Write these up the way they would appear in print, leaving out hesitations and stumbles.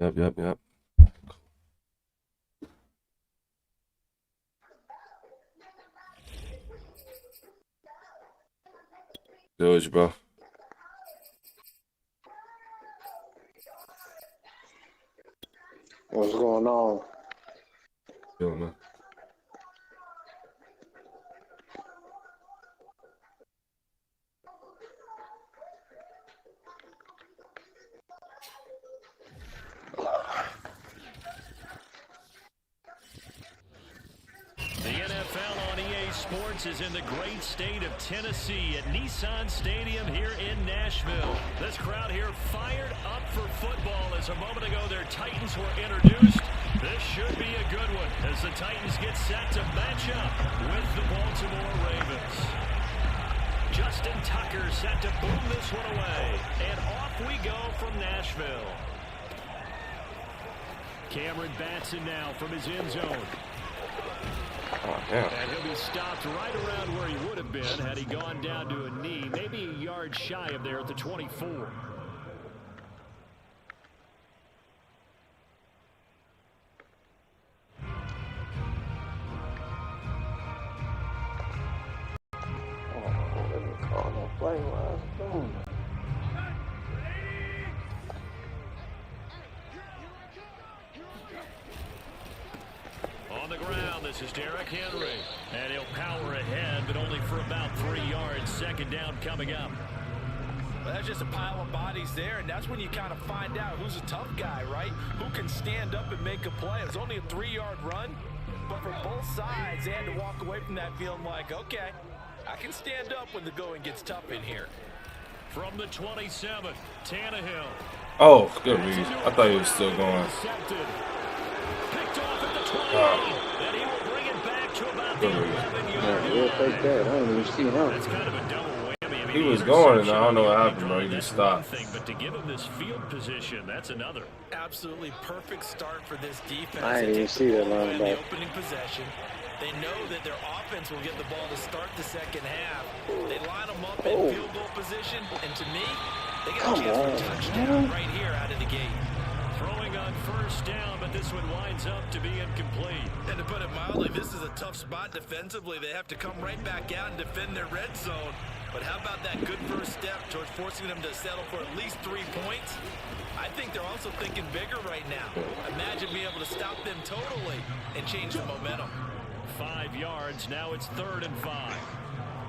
Yep. Good, bro. What's going on? Good, man. The NFL on EA Sports is in the great state of Tennessee at Nissan Stadium here in Nashville. This crowd here fired up for football as a moment ago their Titans were introduced. This should be a good one as the Titans get set to match up with the Baltimore Ravens. Justin Tucker set to boom this one away. And off we go from Nashville. Cameron Batson now from his end zone. Oh, damn. And he'll be stopped right around where he would have been had he gone down to a knee, maybe a yard shy of there at the 24. Let me call that play while I was doing it. On the ground, this is Derrick Henry. And he'll power ahead, but only for about 3 yards. Second down coming up. Well, that's just a pile of bodies there, and that's when you kind of find out who's a tough guy, right? Who can stand up and make a play. It's only a 3-yard run, but for both sides, they had to walk away from that feeling like, okay, I can stand up when the going gets tough in here. From the 27, Tannehill. Oh, good read. I thought he was still going. Intercepted. Picked off at the 20. And he will bring it back to about the 11-yard We'll line. take that. I don't even see him. That's kind of a double whammy. I mean, He the was going, and interception I don't know what on the happened, bro. He drive, just that's one stopped. thing, but to give him this field position, that's another. Absolutely perfect start for this defense. I didn't They even take see the that ball line away in the back. opening possession. They know that their offense will get the ball to start the second half. They line them up in field goal position, and to me, they got a chance for a touchdown right here out of the gate. Throwing on first down, but this one winds up to be incomplete. And to put it mildly, this is a tough spot defensively. They have to come right back out and defend their red zone. But how about that good first step towards forcing them to settle for at least 3 points? I think they're also thinking bigger right now. Imagine being able to stop them totally and change the momentum. 5 yards, now it's 3rd and 5.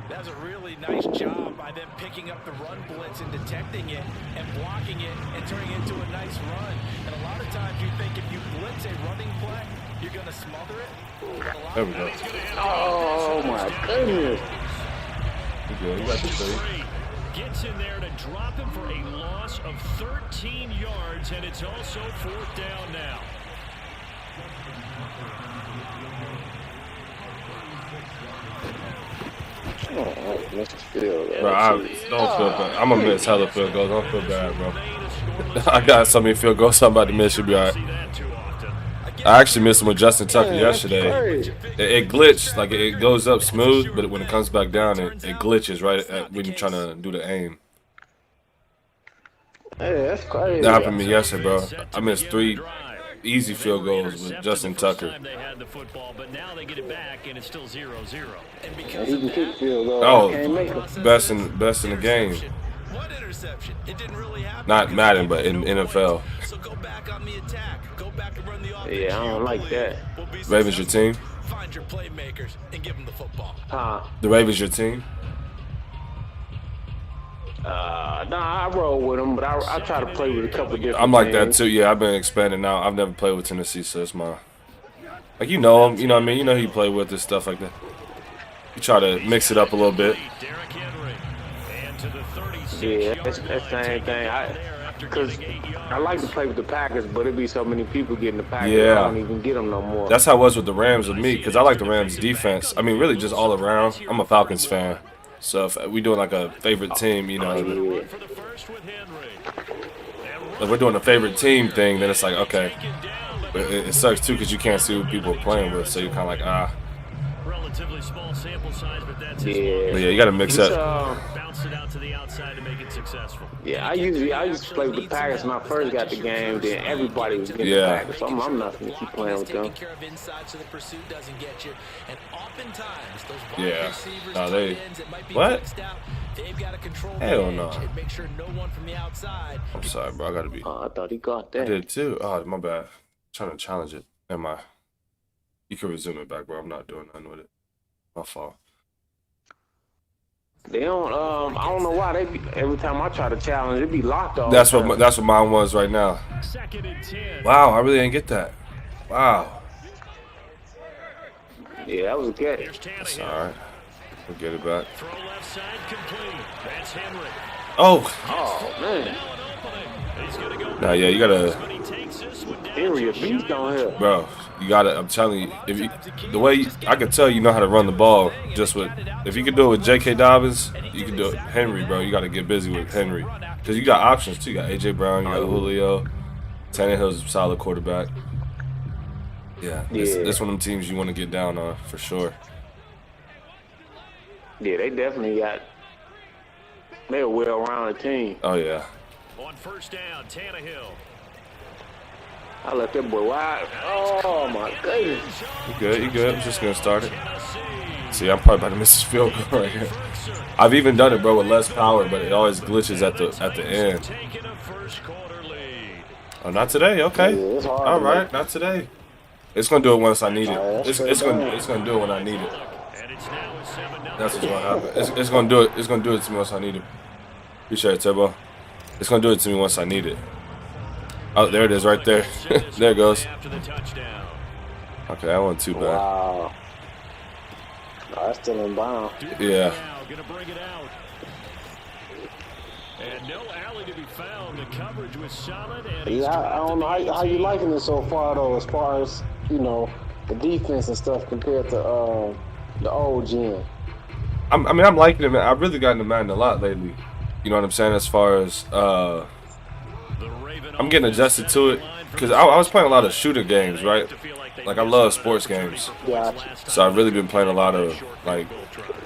That's a really nice job by them picking up the run blitz and detecting it and blocking it and turning it into a nice run. And a lot of times you think if you blitz a running play, you're going to smother it. There we go. Oh, my goodness. He good. He got the three. Gets in there to drop him for a loss of 13 yards, and it's also 4th down now. Oh, I missed the field. Bro, I don't feel bad. I'm going to miss hella field goals. Don't feel bad, bro. I got so many field goals I'm about to miss. Should be all right. See that too often. I actually missed him with Justin Tucker Man, that's yesterday. crazy. It glitched. Like, it goes up smooth, but when it comes back down, it glitches right when you're trying to do the aim. Hey, that's crazy. That happened to me yesterday, bro. I missed 3 easy field goals with Justin Tucker. They had the football, but now they get it back, and it's still 0-0. And And because he of can kick that, field goal. Oh, I can't make it. best in the game. what interception? It didn't really happen. Not Madden, but in NFL. So go back on the attack. Go back and run the offense. Yeah, I don't like that. We'll be Ravens your team? Find your playmakers and give them the football. Huh? The Ravens your team? Nah, I roll with him, but I try to play with a couple different I'm like that teams. too. Yeah, I've been expanding now. I've never played with Tennessee, so it's my like you know him. You know what I mean? You know who you play with and stuff like that. You try to mix it up a little bit. Derrick Henry. And to the 36 Yeah, that's the same thing. Because I like to play with the Packers, but it be so many people getting the Packers, Yeah. I don't even get them no more. That's how it was with the Rams with me, because I like the Rams defense. I mean, really just all around. I'm a Falcons fan. So if we doing like a favorite team, you know, Yeah. for the first with Henry. if we're doing a favorite team thing, then it's like, okay. But it sucks too because you can't see who people are playing with, so you're kind of like, ah. Relatively small sample size, but that's his But yeah, you got to mix that. bounce it out to the outside to make it successful. Yeah, I used to play with the Packers when I first got the game. Then everybody was getting the Packers, so I'm not gonna keep playing with them. Yeah. No, they. What? Hell no. I'm sorry, bro. I gotta be. Oh, I thought he got I that. did too. Oh, my bad. Trying to challenge it. Am I? You can resume it back, bro. I'm not doing nothing with it. My fault. They don't. I don't know why they be, every time I try to challenge, it be locked off. That's what mine was right now. 2nd and 10. Wow, I really didn't get that. Wow. Yeah, that was good. Here's That's Tannehill. all right. We'll get it back. Throw left side complete. That's Henry. Oh. Oh man, Now an opening. He's gonna go. Nah, yeah, you gotta, But he takes this one down. Henry a beast on here. bro. You gotta. I'm telling you, if you, the way I could tell you know how to run the ball, just with if you could do it with J.K. Dobbins, you can do it. Henry, bro, you gotta get busy with Henry because you got options too. You got A.J. Brown, you got Julio. Tannehill's a solid quarterback. Yeah, this one of them teams you want to get down on for sure. Yeah, they definitely got. They're a well-rounded team. Oh yeah. On 1st down, Tannehill. I let that boy wide. Oh my goodness. You good? You good? I'm just gonna start it. See, I'm probably about to miss this field goal right here. I've even done it, bro, with less power, but it always glitches at the end. Taking a first quarter lead. Oh, not today. Okay. Yeah, it's hard All to right, not today. It's gonna do it once I need it. that's It's gonna do it when I need it. And it's now a 7-0. That's what's gonna happen. It's gonna do it. It's gonna do it to me once I need it. Appreciate it, Turbo. It's gonna do it to me once I need it. Oh, there it is, right there. There it goes. After the touchdown. Okay, that wasn't too bad. Wow. No, that's still in bounds. Yeah. Now gonna bring it out. And no alley to be found. The coverage was solid. And he's Yeah, I don't know how you liking it so far though, as far as the defense and stuff compared to the old gen. I'm liking it, man. I've really gotten to Madden a lot lately. You know what I'm saying? As far as I'm getting adjusted to it because I was playing a lot of shooter games, right? Like I love sports games, Gotcha. so I've really been playing a lot of like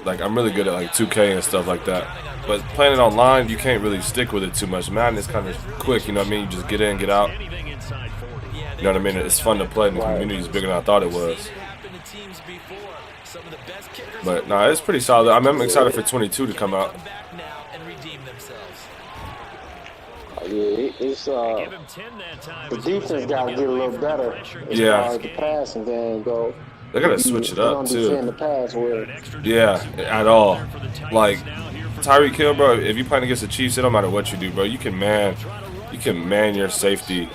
I'm really good at like 2K and stuff like that. But playing it online, you can't really stick with it too much. Madden is kind of quick, you know what I mean? You just get in, get out. anything inside 40. You know what I mean? It's fun to play, and the community is bigger than I thought it was. But nah, it's pretty solid. I'm excited for 22 to come out. Yeah, it's Give him 10 that time. the defense got to get a little better as Yeah. far as the passing game go. They gotta switch it They up don't defend the too. pass well. Yeah, at all. Like Tyreek Hill, bro. If you're playing against the Chiefs, it don't matter what you do, bro. You can man your safety.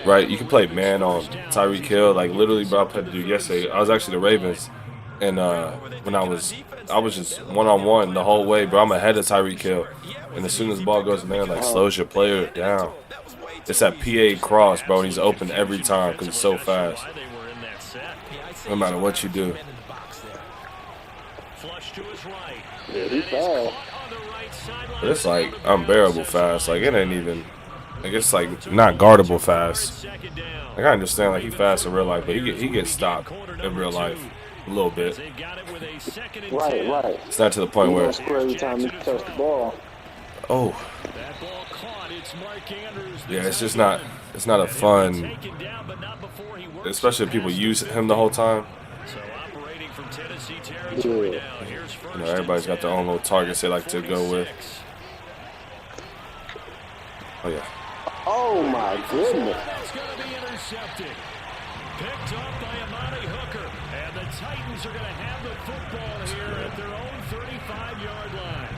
Right, you can play man on Tyreek Hill. Like literally, bro, I played the dude yesterday. I was actually the Ravens, and when I was just one-on-one the whole way, bro. I'm ahead of Tyreek Hill, and as soon as the ball goes, man, like slows your player down. It's that PA cross, bro. He's open every time because it's so fast. Why they were in that set. No matter what you do. Flush to his right. Yeah, he fast. On the right sideline. But it's like unbearable fast. Like it ain't even. Like it's like not guardable fast. Second down. Like I understand, like he fast in real life, but he gets stopped in real life a little bit. They've got it with a 2nd and Right, 10. right. It's not to the point He where gonna score every time he touch the ball. oh That ball caught. It's Mark Andrews. yeah, it's just not. It's not a fun, Taken down, but not before he works especially if people use him the whole time. So operating from Tennessee territory Yeah. now. Here's first. You know, everybody's got their own little targets they like to go with. 46. Oh yeah. Oh my goodness. That's going to be intercepted. Picked up by Amani Hooker. And the Titans are going to have the football here at their own 35-yard line.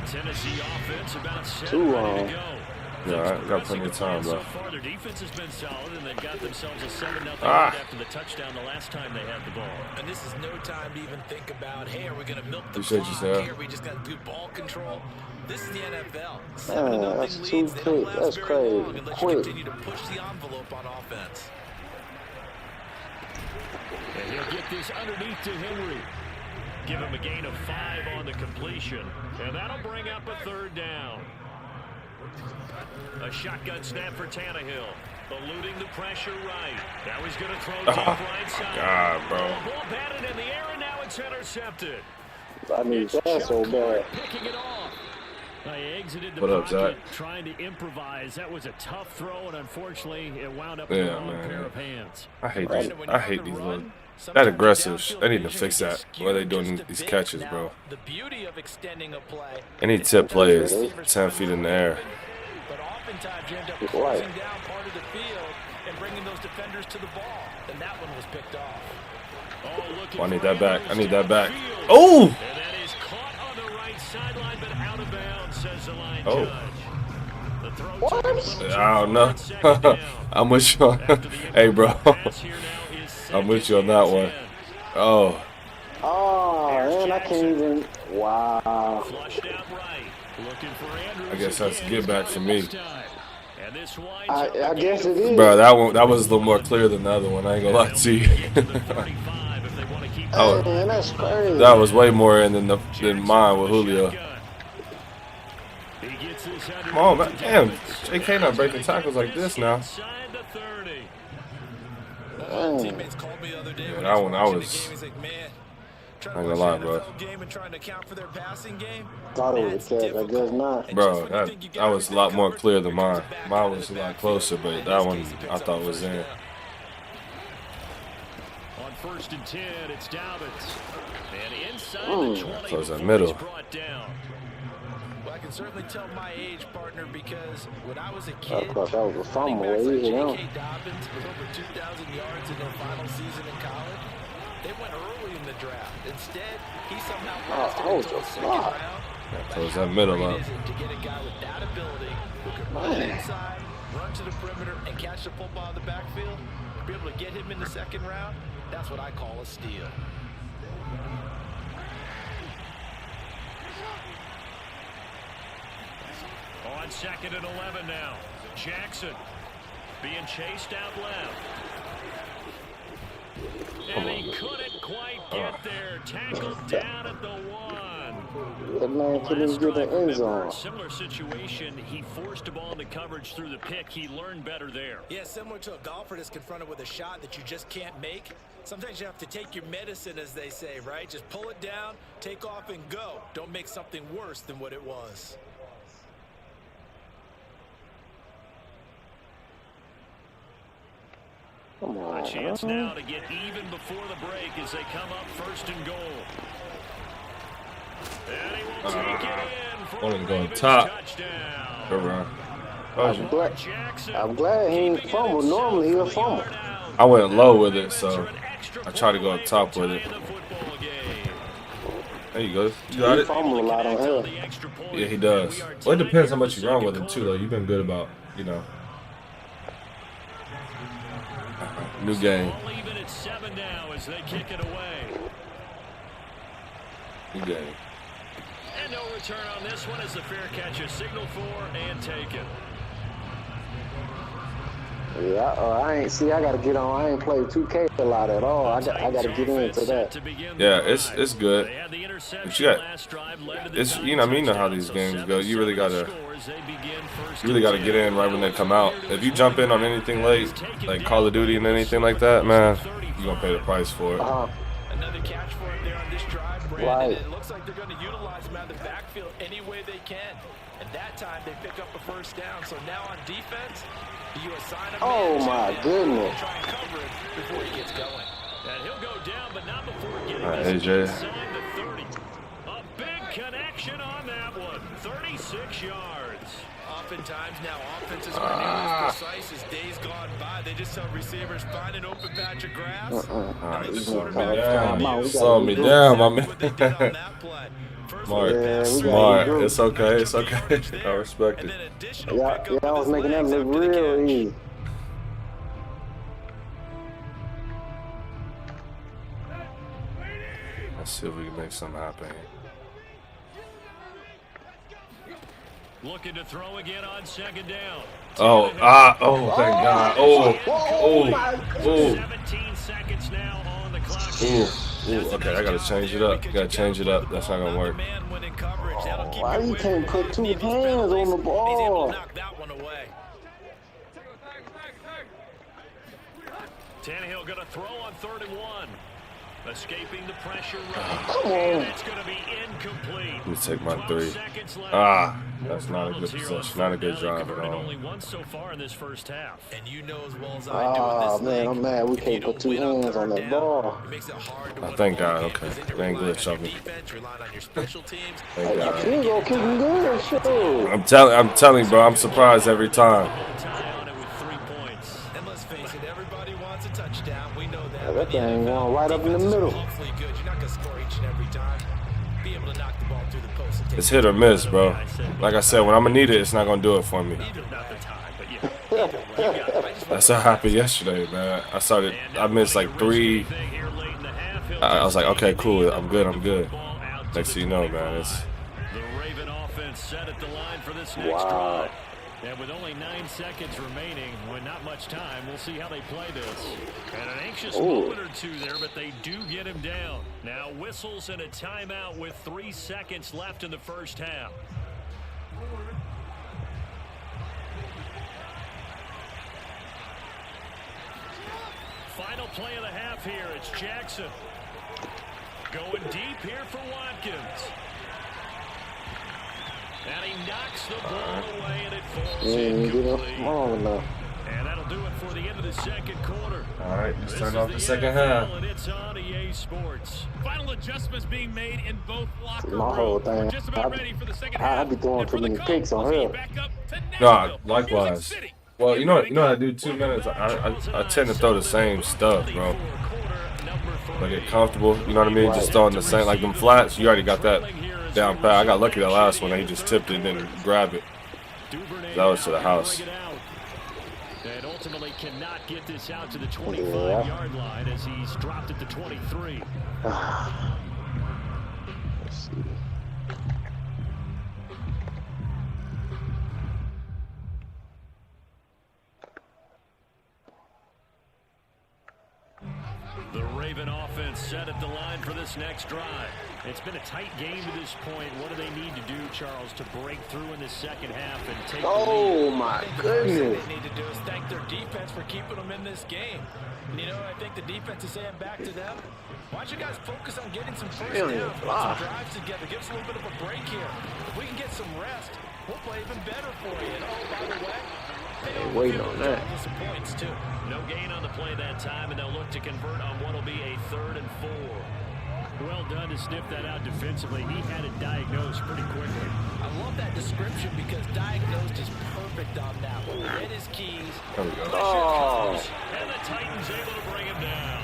Tennessee offense about set, Too ready long. to go. Yeah, I got plenty of time, So bro. far, their defense has been solid, and they've got themselves a 7-0 lead Ah. after the touchdown the last time they had the ball. And this is no time to even think about, hey, are we going to milk the Appreciate clock yourself. here? We just got good ball control. This is the NFL. Man, that's 7-0 too leads, they don't quick. last That's very crazy. long unless you Quick. continue to push the envelope on offense. And he'll get this underneath to Henry. Give him a gain of 5 on the completion. And that'll bring up a 3rd down. A shotgun snap for Tannehill. Eluding the pressure right. Now he's going to throw deep right side. God, bro. Ball batted in the air, and now it's intercepted. I need that so bad. Picking it off. They exited the What up, pocket, Zach? trying to improvise. That was a tough throw, and unfortunately, it wound up Yeah, in the wrong man. pair of hands. I hate these little. That aggressive. They need to fix that. What are they doing these catches, bro? The beauty of extending a play, Any tip play is 10 feet in the air. but oftentimes you end up Right. closing down part of the field and bringing those defenders to the ball. And that one was picked off. Oh, I need that back. I need that back. Oh! And that is caught on the right sideline, but out of bounds, says the line Oh. judge. The throw What? took a little too I don't know. far, second down. I'm with you on. Hey, bro. Pass here now is I'm with you on second that and one. 10. Oh, Oh, man, I can't even. Wow. Flushed out right. Looking for Andrews I guess that's a again. get back for me. And this winds I up a guess gain it is. bro, that was a little more clear than the other one. I ain't gonna lie to you. of 35 if they want to keep Oh, Man, that's crazy. that was way more in than mine with Julio. He gets this under Come on, man. Damn, J.K. not breaking tackles like this now. inside the 30. Teammates called me the other day Yeah, when that I was one, I watching was- the game. He's like, man, trying I ain't to gonna watch lie, an bro. NFL game and trying to account for their passing game. Thought it was That's a catch. I guess difficult. not. And Bro, just when you think you that got was a everything lot more covered, clear than here comes mine. a back Mine out of was a the lot backfield. closer, but In that this one case, he picks I up thought the was first in. down. On 1st and 10, it's Dobbins. And inside the 20 Close that before middle. he's brought down. Well, I can certainly tell my age, partner, because when I was a I kid, thought that was a running fumble. backs like You know. J.K. Dobbins with over 2,000 yards in their final season in college, they went early in the draft. Instead, he somehow lasted oh, until the it's a second lot. round. Close that middle How up. great is it to get a guy with that ability who can run Man. inside, run to the perimeter, and catch the football in the backfield? To be able to get him in the second round, that's what I call a steal. On 2nd and 11 now. Jackson being chased out left. And he couldn't quite get there. Tackled down at the 1. That man couldn't even get the end zone. Similar situation. He forced the ball into coverage through the pick. He learned better there. Yeah, similar to a golfer that's confronted with a shot that you just can't make. Sometimes you have to take your medicine, as they say, right? Just pull it down, take off, and go. Don't make something worse than what it was. Come A on. chance now to get even before the break as they come up 1st and goal. And he will take it in for wanted a to go on Ravens top. touchdown. Good run. Jackson I'm glad he ain't fumble. Normally he'll fumble. I went low with it, so I tried to go up top with it. There you go. You got He it? fumble a lot on him. Yeah, he does. Well, it depends how much you run with him, too, though. You've been good about, new game. All even at 7 now as they kick it away. New game. And no return on this one as the fair catch is signaled for and taken. Yeah, I ain't see. I gotta get on. I ain't played 2K a lot at all. I gotta get into that. Yeah, it's good. But you got, it's you know how these games go. You really gotta get in right when they come out. If you jump in on anything late, like Call of Duty and anything like that, man, you gonna pay the price for it. Another catch for him there on this drive, Brandon. Right. It looks like they're going to utilize him out of the backfield any way they can. And that time they pick up a first down. So now on defense, you assign a Oh, man to my him goodness. and try and cover it before he gets going. And he'll go down, but not before getting All right, this AJ. inside the 30. A big connection on that one. 36 yards. Oftentimes now offenses are nearly as precise as days gone by. They just tell receivers, find an open patch of grass. Alright, The slow me quarterback down. Come on, we gotta Slow me do down, my what they did on man. that play. First Smart, Yeah, we gotta smart. do it. It's okay, it's okay. I respect and it. then additional Yeah, pickup I with was his making that legs look after the real catch. easy. Let's see if we can make something happen here. Looking to throw again on 2nd down. Oh, thank God. Oh, 17 seconds now on the clock. okay, I gotta change it up. Gotta change it up. That's not gonna work. Why you can't put two hands on the ball? Knock that one away. Tannehill going to throw on 3rd and 1. Escaping the pressure. Come on. It's going to be incomplete. Let me take my 12 3. seconds left. That's not a good possession. Not a good drive at all. Only once so far in this first half. And you know as well as I do in this Man, league, I'm mad we if you can't don't put 2 win on hands on 3rd that down, ball. it makes it hard to Oh, win thank a ball God. game, Okay. 'cause then you're They ain't relying glitched on on your me. defense, relying on your special teams. Thank God. Field goal kicking good. Shoot. I'm telling, bro. I'm surprised every time. Tie on it with 3 points. And let's face it, everybody wants a touchdown. We know that. That But in thing the going right up in the defense is middle. awfully good. You're not going to score each and every time. Be able to knock the ball through the post and take It's hit or miss, bro. Like I said, when I'm gonna need it, it's not gonna do it for me. Either not the time, but yeah. That's what happened yesterday, man. I missed like 3. I was like, okay, cool. I'm good. Next thing you know, man, it's. The Raven offense set at the line for this next Wow. drive. And with only 9 seconds remaining, with not much time, we'll see how they play this. And an anxious moment or two there, but they do get him down. Now whistles and a timeout with 3 seconds left in the first half. Final play of the half here. It's Jackson. Going deep here for Watkins. And he knocks the ball away, and it falls incomplete. Long enough. And that'll do it for the end of the second quarter. All right, let's This turn is off the second half. NFL, and it's on EA Sports. Final adjustments being made in both locker My whole rooms. We're thing. just about ready for the second I half. be throwing And too for the many Colts, picks on we'll see her. back up to Nah, Nashville, likewise. Music City. Well, you know what I do 2 minutes. I tend to throw the same stuff, bro. Like get comfortable, you know what I mean? Just throwing the same, like them flats. You already got that down pat. I got lucky that last one. He just tipped it and then grabbed it. That was to the house. And ultimately cannot get this out to the 25-yard line as he's dropped at the 23. Let's see. The Raven offense set at the line for this next drive. It's been a tight game to this point. What do they need to do, Charles, to break through in the second half and take the lead? Oh my The first thing goodness. they need to do is thank their defense for keeping them in this game. And you know, I think the defense is saying back to them, why don't you guys focus on getting some first Really? downs, put Wow. some drives together, give us a little bit of a break here. If we can get some rest, we'll play even better for you. And oh, by the way, they don't waiting give on them that. some points too. No gain on the play that time, and they'll look to convert on what will be a 3rd and 4. Well done to sniff that out defensively. He had it diagnosed pretty quickly. I love that description because diagnosed is perfect on that one. Hit his keys. There we go. Oh, And the Titans able to bring him down.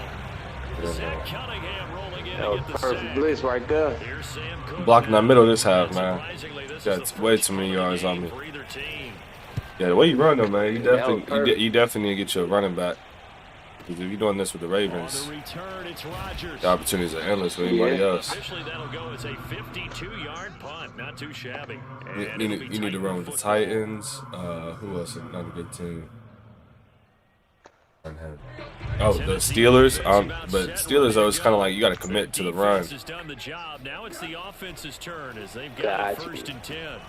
Good Zach ball. Cunningham rolling in that to was get the perfect sack. blitz right there. Here's Sam Cook Blocking that now. middle this half, man. Surprisingly, this That's is the way first too many punt of yards the on game me. for either team. Yeah, the way you run though, man, you that was definitely perfect. you definitely need to get you a running back. Because if you're doing this with the On Ravens, the return, it's Rodgers. the opportunities are endless with anybody else. Officially, that'll go as a 52-yard punt. Not too shabby. You, And you it'll need, be you need to Titan run with the football. Titans. Who else? Another good team. Oh, the Steelers. But Steelers though, it's kind of like you got to commit to the run. Defense has done the job. Now it's the offense's turn as they've got Gotcha. 1st and 10.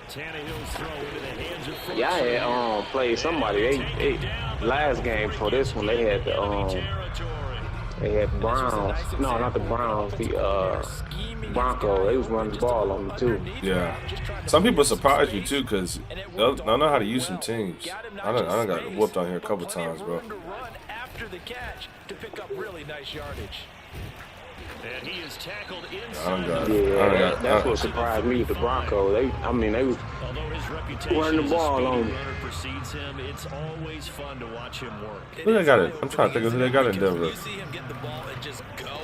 Tannehill's throw into the hands of Fultz. Yeah, I had played somebody. They last game for this one they had the they had Browns. No, not the Browns. The Broncos. They was running the ball on them too. Yeah. Some people surprise you too, cause they'll know how to use some teams. I done got whooped on here a couple times, bro. After the catch to pick up really nice yardage. And he is tackled I done inside. got. Yeah, that's what surprised me with the Broncos. They was Although his reputation running the as a ball speedy on. runner precedes him, it's always fun to watch him work. Who they got it? I'm trying to think of who they got in Denver. You see him get the ball and just go.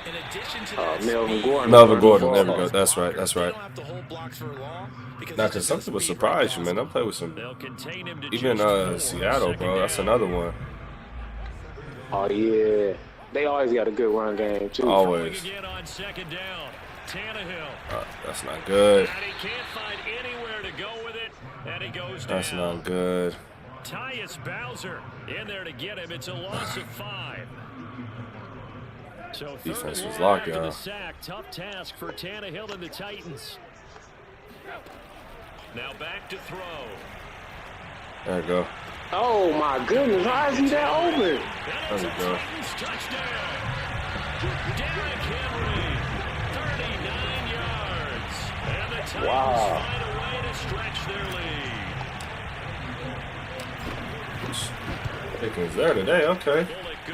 In addition to that Melvin speed, Gordon. Melvin Gordon. There we go. That's right. That's they right. don't have to hold blocks for long because Now, it's cause just some a people speed surprise right you, man. They'll play with some. They'll contain him to Even just 4. Seattle, Second bro. That's down. another one. Oh yeah, they always got a good run game too. Always. Again on 2nd down. Tannehill. That's not good. And he can't find anywhere to go with it. And he goes That's down. not good. Tyus Bowser in there to get him. It's a loss of 5. So Defense 3rd was and locked, after y'all. the sack. Tough task for Tannehill and the Titans. Now back to throw. There you go. Oh my goodness, how is he that open? There we go. Titans touchdown. Derrick Henry, 39 yards. And the Titans Wow. find a way to stretch their lead. Pickens there today. Okay.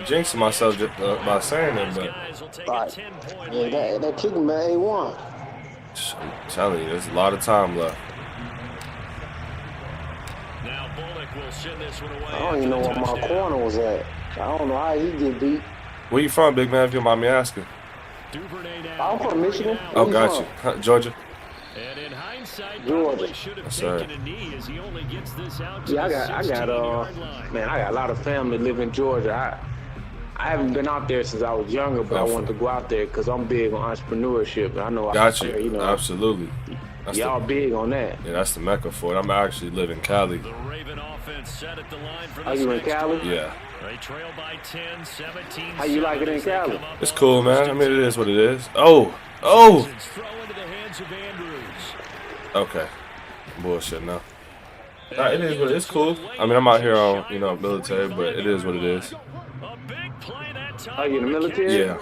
Jinxing myself just, by saying it, but Guys will take Right. a 10-point Yeah, lead. that kicking man A1. I'm telling you, there's a lot of time left. Now Bullock will send this one away. I don't even know where my corner was at. I don't know how he get beat. Where you from, big man, if you don't mind me asking? Duvernay now. I'm from Michigan. Oh, Where got from? you. Huh, Georgia? And in hindsight, Georgia. probably should have Yes, sir. taken a knee as he only gets this out to Yeah, the I got 16-yard line. man, I got a lot of family live in Georgia. I haven't been out there since I was younger, but I wanted to go out there because I'm big on entrepreneurship. I know Got out you. there, you know, Absolutely. That's y'all the, big on that. yeah, that's the mecca for it. I'm actually live in Cali. The Raven offense set at the line for Are this you in next Cali? drive. Yeah. They trail by 10, 17. How you like it in Cali? It's cool, man. I mean, it is what it is. Oh! Oh! Throw into the hands of Andrews. Okay. Bullshit, no. Nah, it is what it is. It's cool. I mean, I'm out here on, you know, military, but it is what it is. A big play that time. Are you in the military? Yeah.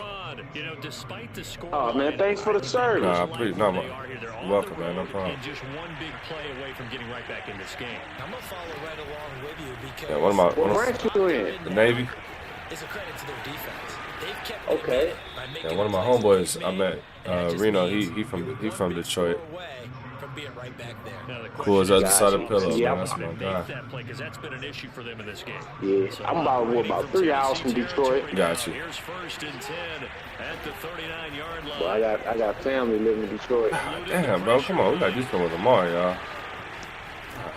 You know, despite the score Oh man, thanks for the service. Nah, pretty, no, welcome, man. No problem. and just one big play away from getting right back in this game. I'm gonna follow right along with you because Yeah, what am I? What What am, branch you in? the Navy? it's a credit to their defense. They've kept Okay. by making Yeah, one of my plays homeboys they've I made, met, and that just Reno. means He from one big Detroit. score away from being right back there. Now, the Cool as the other side of the pillow, Yeah, man. That's my make guy. that play because that's been an issue for them in this game. Yeah, I'm about 3 hours from Detroit. Got you. Here's first and 10 at the 39-yard line. But I got family living in Detroit. Damn, bro. Come on. We got to do something with Lamar, y'all.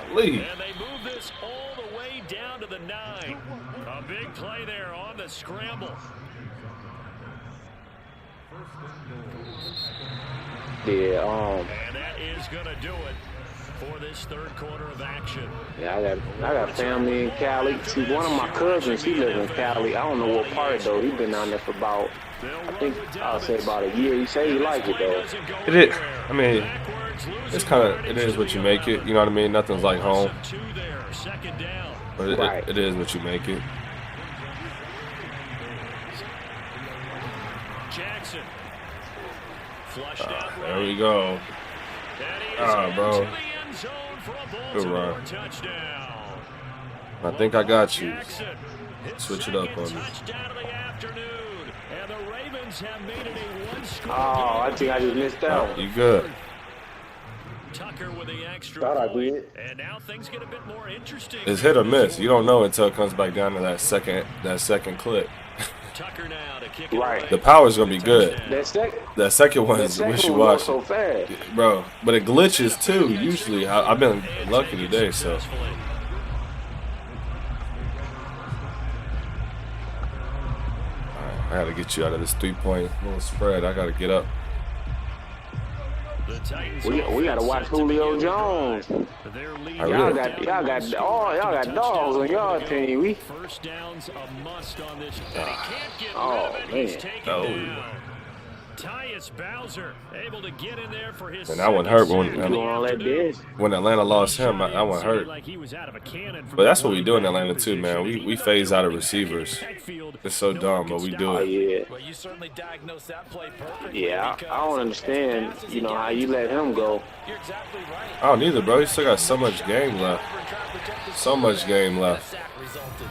Golly. And they move this all the way down to the 9. A big play there on the scramble. Yeah, And that is going to do it for this third quarter of action. yeah, I got family in Cali. See, one of my cousins, he live in Cali. I don't know what part though. He been down there for about, I think I'll say about a year. He say he like it though. It is. I mean, it's kind of, it is what you make it. You know what I mean? Nothing's like home. Two there, second down. But Right. it is what you make it. Jackson. Flushed out There we right. go. And he is Ah, bro. into the end zone for a Good Baltimore run. touchdown. I think I got you. Jackson, his Switch it up second on me. touchdown of the afternoon. And the Ravens have made it a one-score Oh, I game. think I just missed out. You good. Tucker with the extra Thought I point. did. And now things get a bit more interesting. It's hit or miss. You don't know until it comes back down to that second clip. Tucker now to kick it Right. away. The power's gonna be good. That That second one that is second wishy one was washy, so fast. bro. But it glitches too. Usually, I've been lucky today, so. Successfully. I gotta get you out of this 3-point little spread. I gotta get up. The Titans We gotta offense watch set to Julio begin Jones. their lead. I Y'all really- got dogs on y'all team. We First down's a must on this. And he can't get Oh, rid of it. He's man. taken Oh. down. Tyus Bowser able to get in there for his And that one hurt when- second sack of you the want all that afternoon. this? When Atlanta lost him, that one hurt. Like he was out of a cannon from But that's what the we do in running Atlanta back too, man. position. We phase out of receivers. Backfield, It's so no dumb, one but can we stop do Oh it. yeah. Well, you certainly diagnosed that play perfectly. Yeah, because I don't as understand, fast as you know, get how you into let the him go. You're exactly right. I don't either, bro. He still got so much game left. So much game left. Sack resulted.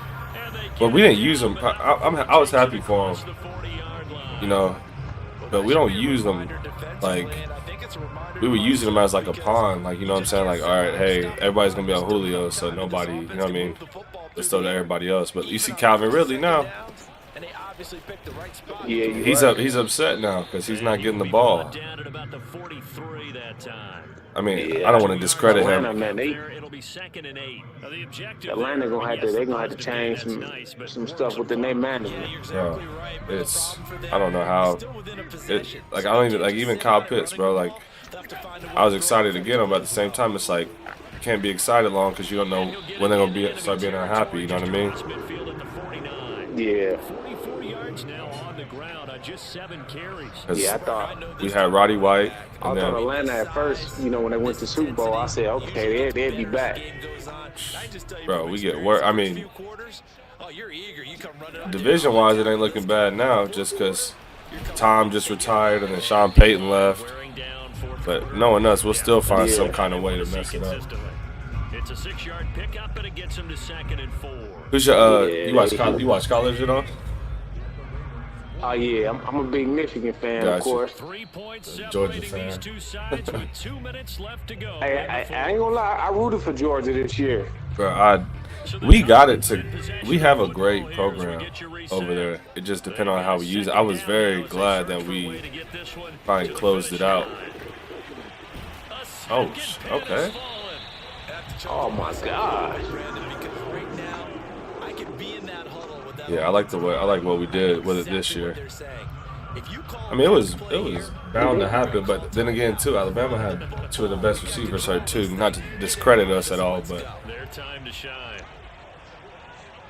And they But we get didn't use him. I was happy for him, across the 40-yard line. you know. But we don't use them like we were using them as like a pawn, like you know what I'm saying. Like, all right, hey, everybody's gonna be on Julio, so nobody, you know what I mean. Let's throw to everybody else. But you see Calvin Ridley now. And they obviously picked the right spot. Yeah, you He's right. up. He's upset now because he's not getting the ball. Down at about the 43 that time. I mean, Yeah. I don't want to discredit Atlanta, him. man, There, it'll be 2nd and 8. Now, the objective Atlanta there, gonna have to. yes, They gonna have to that's change nice, but some stuff within their management. Bro, it's I don't know how. It like I don't even like even Kyle Pitts, bro. Like I was excited to get him, but at the same time, it's like you can't be excited long because you don't know when they're gonna start being unhappy. You know what I mean? Midfield at the 49. Yeah. 44 yards now on the ground on just 7 carries. 'Cause Yeah, I thought we had Roddy White, I and thought then Atlanta at first, you know, when they went to Super Bowl, I said, okay, they'll be back. bro, we get work. I mean, Oh, you're eager. You come running up division-wise, it ain't looking bad now, just because Tom just retired and then Sean Payton left. Wearing down 4th But quarter. knowing us, we'll still find Yeah. some kind of way to mess it up. Consistently. It's a 6-yard pickup, and it gets him to 2nd and 4. Who's your Yeah. you watch college at all? Oh, yeah, I'm a big Michigan fan, of Gotcha. course. 3 points Georgia separating these fan. two sides with 2 minutes left to go. Hey, I ain't gonna lie, I rooted for Georgia this year. Bro, we got it to. We have a great program over there. It just depends on how we use it. I was very glad that we finally closed it out. Oh, okay. Oh, my God. Brandon, because right now, I can be in that huddle with that. Yeah, I like what we did with it this year. They're saying. If you call I mean, it was bound to happen, but then again, too, Alabama had 2 of the best receivers hurt too. Not to discredit us at all, but Their time to shine.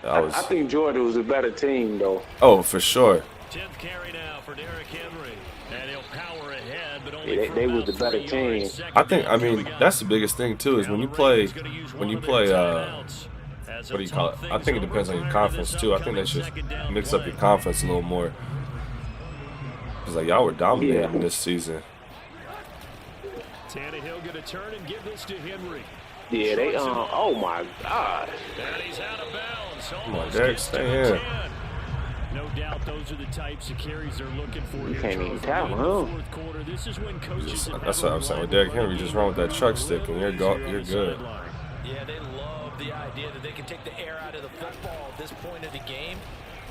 I was. I think Georgia was a better team, though. Oh, for sure. 10th carry now for Derrick Henry. And he'll power ahead, but only Yeah, for they was about the better 3 team. yards. I mean, that's the biggest thing too is when you play, what do you call it? I think it depends on your conference too. I think they should mix up your conference a little more. Cause like y'all were dominating this season. Tannehill going to turn and give this to Henry. Yeah, they, oh, my God. And he's out of bounds. Come on, Almost Derek, gets stay to the in. 10. No doubt those are the types of carries they're looking for here. can't even Charles. tackle In the him. fourth quarter, this is when coaches have That's what I'm saying. With Derrick Henry, just run with that truck stick and you're good. Yeah, they love the idea that they can take the air out of the football at this point of the game.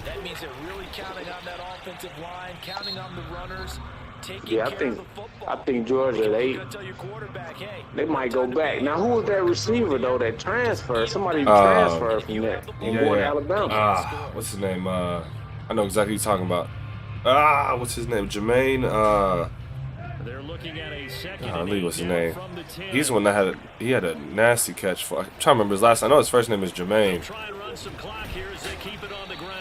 That means they're really counting on that offensive line, counting on the runners, taking Yeah, care I of the football. think Georgia, You gotta tell your quarterback, hey, they might go back. Now, who was that receiver, though, that transferred? Somebody Oh. transferred from that. From going to Alabama. What's his name? I know exactly what you're talking about. What's his name? Jermaine. They're looking at a second and Lee, 8 what's his now name? from the 10. He's the one that had a nasty catch for. I'm trying to remember his last. I know his first name is Jermaine. Try and run some clock here as they keep it on the ground.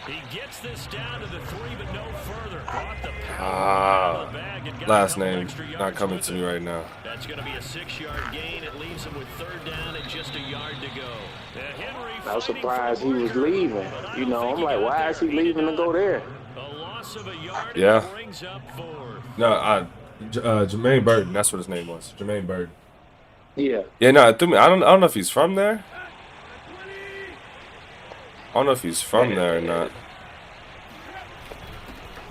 He gets this down to the 3, but no further. Brought the power out of the bag and got a Last couple name extra yards not coming with to it. me right now. That's going to be a 6-yard gain. It leaves him with 3rd down and just a yard to go. Henry I was fighting surprised for he was Walker, leaving. but I You don't know, think I'm like, got why there. is he leaving to go there? A loss of a yard Yeah. and brings up 4th. No, Jermaine Burton. That's what his name was. Jermaine Burton. Yeah. Yeah, no, it threw me. I don't know if he's from there. I don't know if he's from there or not.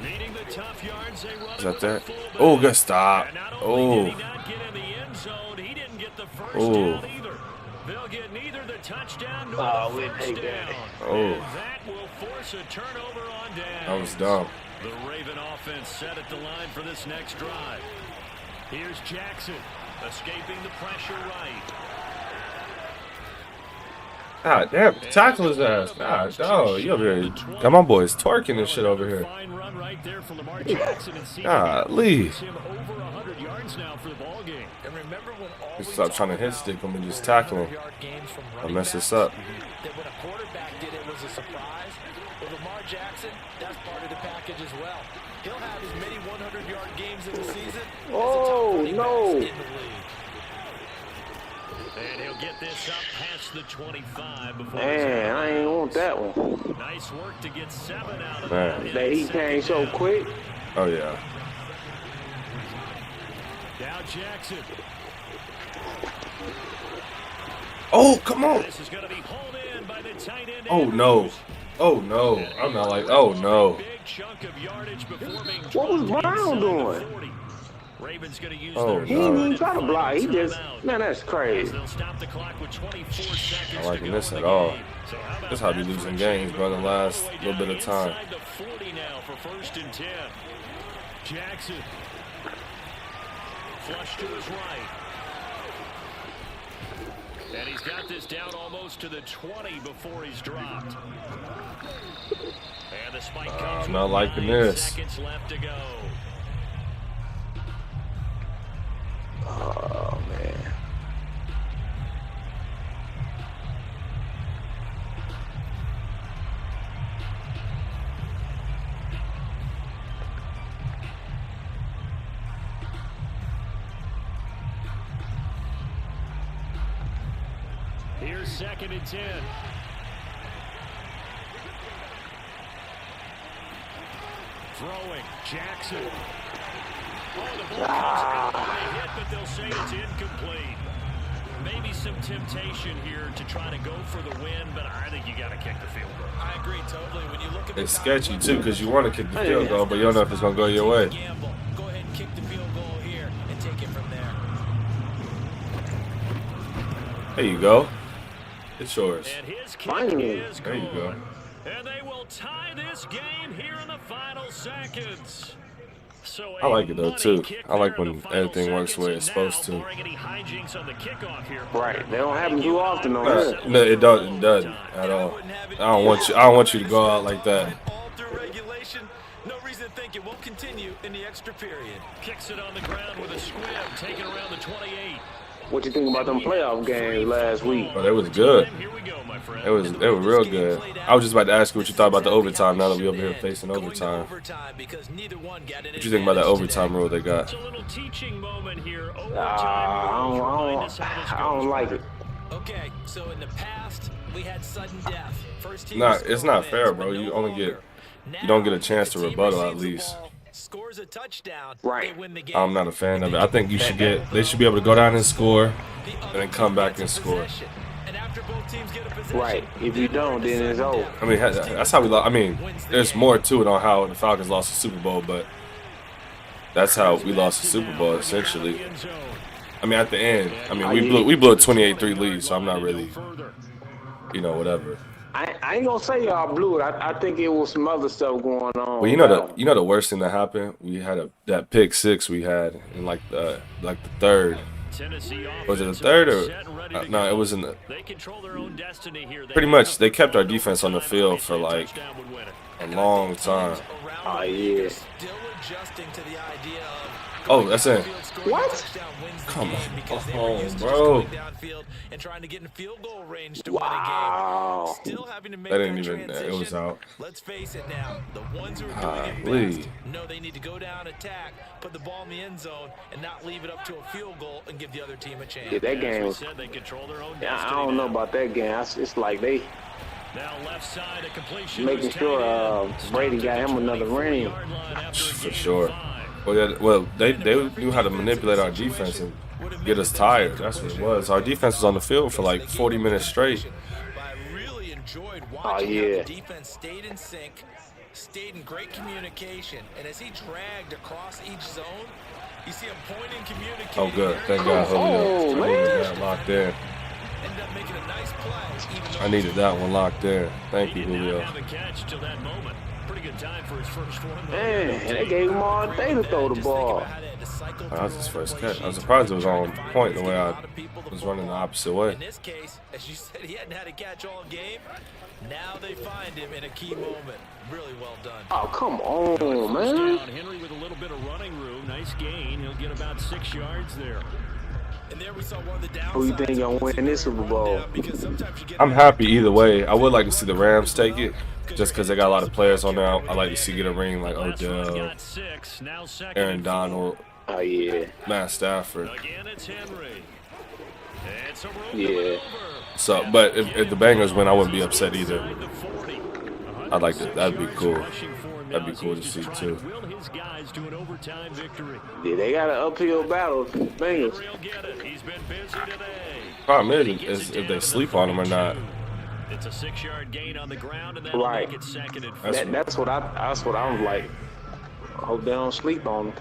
Needing the tough yards, they run Is that it there? with a fullback. Oh, good stop. And not only did Oh, he not get in the end zone, he didn't get the first Oh. down either. They'll get neither the touchdown nor Oh, the we'll first take down. that. Oh. And that will force a turnover on down. that was dumb. The Raven offense set at the line for this next drive. Here's Jackson, escaping the pressure right. God damn, tackle his ass. God, no, you over here. Got my boys twerking and shit over here. Fine run right there from Lamar Jackson and see Golly. him over 100 yards now for the ball game. And remember when all Just we stop talk trying to hit about stick him and just was tackle him. 100-yard games from I'll running mess this backs, up. that when a quarterback did it was a surprise. With Lamar Jackson, that's part of the package as well. He'll have as many 100-yard games in the season as the Oh, top running no. backs in the league. And he'll get this up past the 25 before Man, I ain't want that one. nice work to get 7 out of Man. that. That he came so quick. Oh, yeah. Now Jackson. Oh, come on. This is going to be hauled in by the tight end. Oh, no. Oh, no. I'm not like, oh, no. Big chunk of yardage before being What was dropped Brown inside the doing? 40. Ravens going to use Oh, their He didn't no. even try to block. He just, timeout. man, that's As crazy. they'll stop the clock with 24 seconds Not to liking go this in at the all. game. So how about This how we that losing for a games, change? bro, in the last All the way little bit down of time. inside the 40 now for 1st and 10. Jackson. Flush to his right. And he's got this down almost to the 20 before he's dropped. And the spike comes I'm not with liking 9 this. seconds left to go. Oh, man. 2nd and 10. Throwing, Jackson. Oh, the ball comes out of the hit, but they'll say it's incomplete. Maybe some temptation here to try to go for the win, but I think you got to kick the field goal. I agree totally. When you look at It's sketchy too because you want to kick the field goal, but you don't know if it's gonna go your way. Gamble. Go ahead and kick the field goal here and take it from there. There you go. It's yours. And his kick Finally. is There you good. go. And they will tie this game here in the final seconds. So I like it though money too. kick I like there in when the final everything works the way seconds, it's and supposed now, to. barring any hijinks on the kickoff here, Right. They don't happen too often on No, here. no, it doesn't at all. I don't want you to go out like that. All through regulation. No reason to think it won't continue in the extra period. Kicks it on the ground with a squib, taken around the 28. What you think about them playoff games last week? But it was good. Here we go, my friend. It was real good. I was just about to ask you what you thought about the overtime. Now that we over here facing overtime, Because neither one got an what you think about that advantage overtime rule they It's got? a little teaching moment here. Overtime I don't like it. Okay, so in the past, we had sudden death. First team Nah, to score it's not wins, fair, but bro. no You only longer. you don't get a chance to Now, if rebuttal team at receives the least. ball, scores a touchdown, Right. they win the game. I'm not a fan of it. I think they should be able to go down and score, The and other then come team back gets and a score. possession. And after both teams get a possession, Right. If you then don't, they're in then it's sudden over. death. I mean, that's how we lost. I mean, there's more to it on how the Falcons lost the Super Bowl, but that's how we lost the Super Bowl essentially. I mean, at the end, I mean, we blew a 28-3 lead, so I'm not really, whatever. I ain't gonna say y'all blew it. I think it was some other stuff going on. Well, you know the worst thing that happened. We had that pick six we had in like the third. Was it the third or no? It was in the. They control their own destiny here. Pretty much, they kept our defense on the field for like a long time. Oh, yeah. Still adjusting to the idea of Oh, that's it. What? Come on. because they Oh, were used to bro. just going downfield and trying to get in field goal range to Wow. win a game. Still having to make That that didn't even. transition. It was out. Let's face it now. The ones who are doing it Golly. best know they need to go down, attack, put the ball in the end zone, and not leave it up to a field goal and give the other team a chance. Yeah, that game was. They control their own Yeah, I destiny don't know now. about that game. It's like they Now left side, a completion making was sure taken in. Brady got him another ring. Yard line after For gain of sure. 5. Well, they knew how to manipulate our defense and get us tired. That's what it was. Our defense was on the field for like 40 minutes straight. But I really enjoyed watching yeah. how the defense stayed in sync, stayed in great communication, and as he dragged across each zone, you see him pointing, communicating. Oh, good. very Thank God, Oh, Julio. man. Got locked in. Ended up making a nice play. Even though I needed that one locked in. Thank He you, did not Julio. have a catch till that moment. Pretty good time for his first one. though. Man, they gave him all day to throw the Just think ball. about how they had to cycle That was through his all first those catch. I was issues. surprised it was on Trying to point the find way a I lot of people to was pull running the on. opposite way. In this case, as you said, he hadn't had a catch all game. Now they find him in a key moment. Really well done. Oh, come on, First man. down, Henry with a little bit of running room. Nice gain. He'll get about 6 yards there. And there we saw one of the downsides. Who you think gonna of win losing this great Super Bowl? rundown, because sometimes you get I'm happy either way. I would like to see the Rams take it, just because they got a lot of players on there. I like to see get a ring like Last one's Odell, got 6. Now second Aaron and 4. Donald, Oh, yeah. Matt Stafford. Again, it's Henry. It's a roll Yeah. over. So, but if the Bengals win, I wouldn't be upset either. Inside the 40. I'd like to. That'd be cool. Rushing for him That'd be now as cool he's to just see trying too. will his guys to an overtime victory. Yeah, they got an uphill battle. Bengals. Henry will get it. He's been busy today. Problem He is gets it if down they to the sleep on him or not. 32. It's a 6-yard gain on the ground, and that'll Right. make it second and 4. That's- That's what I was like. I hope they don't sleep on him.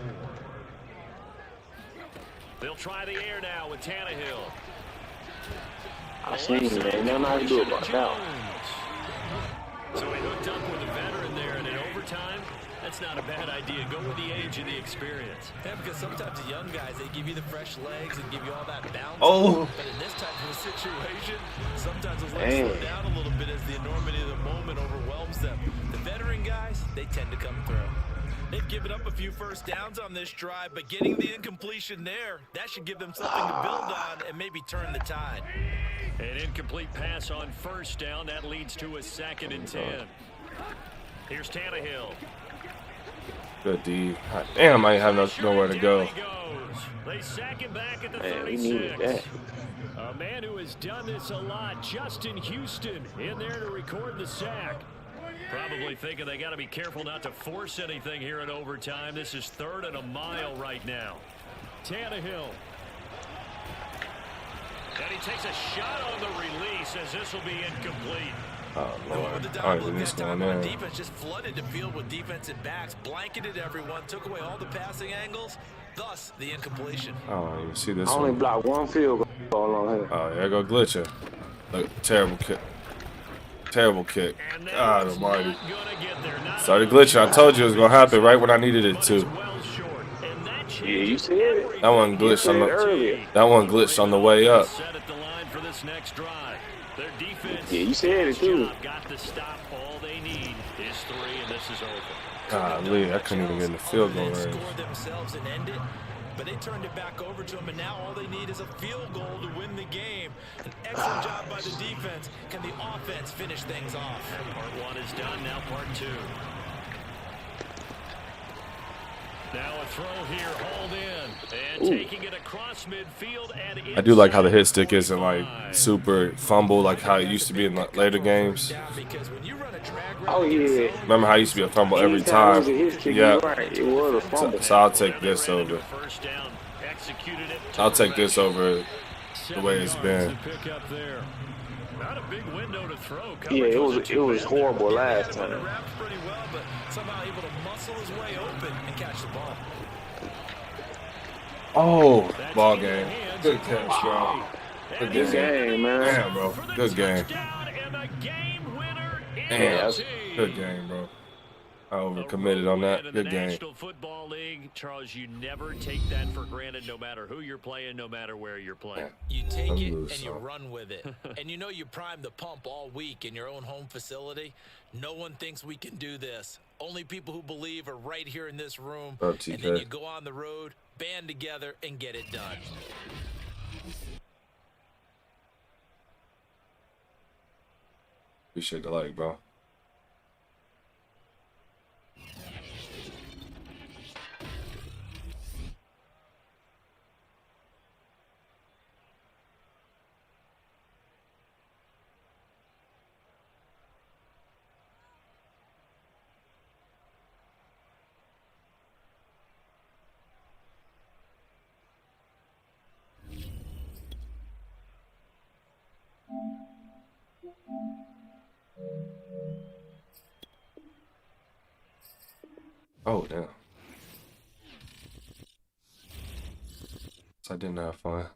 They'll try the air now with Tannehill. I seen him. Ain't nothing I can do about that. So he hooked up with a veteran there, and in overtime, that's not a bad idea. Go with the age and the experience. Yeah, because sometimes the young guys, they give you the fresh legs and give you all that bounce. Oh. But in this type of a situation, sometimes those legs Dang. slow down a little bit as the enormity of the moment overwhelms them. The veteran guys, they tend to come through. They've given up a few first downs on this drive, but getting the incompletion there, that should give them something to build on and maybe turn the tide. An incomplete pass on first down. That leads to a 2nd and 10. Here's Tannehill. Good D. God damn, I ain't have nowhere to go. They sack him back at the Man, we needed 36. that. A man who has done this a lot, Justin Houston, in there to record the sack. Probably thinking they got to be careful not to force anything here in overtime. This is 3rd and a mile right now. Tannehill. And he takes a shot on the release as this will be incomplete. Oh, Lord. The I don't Dolphins even this know time what's on going on. defense just flooded the field with defensive backs, blanketed everyone, took away all the passing angles, thus the incompletion. I don't even see this I only one. blocked one field goal on here. Oh, there go Glitcher. Look, terrible kick. Terrible kick. And that God was almighty. not gonna get there. Not Started enough. glitching. I told you it was going to happen right when I needed it But to. it's well short. And that Yeah, you changes said it. That one glitched on the, Earlier. that one glitched on the way up. Set at the line for this next drive. Their defense. Yeah, you said it too. Got to stop. All they need is 3, and this is over. Golly, I couldn't even get in the field goal range. Score themselves and end it, but they turned it back over to them, and now all they need is a field goal to win the game. An excellent job by the defense. Can the offense finish things off? Part 1 is done. Now part 2. Now a throw here, hauled in, and taking it across midfield and I do like how the hit inside stick isn't like 45. super fumble like how it used to be in the later games. Because when you run a drag route Oh, yeah. Remember how it used to be a fumble every Anytime it was time? a hit kick, Yeah. you're right. It was a fumble. So I'll take this Ran into over. a first down, executed it to I'll take this perfection. over the way it's 7 yards been. to pick up there. Not a big window to throw. Yeah, it was horrible last Run the time. route pretty well, but somehow able to muscle his way open and catch the ball. Oh, ball game. Good catch, bro. Good Good game. game, man. Damn, bro. Good game. And the game winner Damn. is Good game, bro. I overcommitted on that. In Good the game. National Football League, Charles, you never take that for granted no matter who you're playing, no matter where you're playing. You take I'm it loose, and you so. run with it. And you know you prime the pump all week in your own home facility. No one thinks we can do this. Only people who believe are right here in this room. Oh, And TK. then you go on the road, band together, and get it done. Appreciate the like, bro. Oh, damn. So I didn't have fun.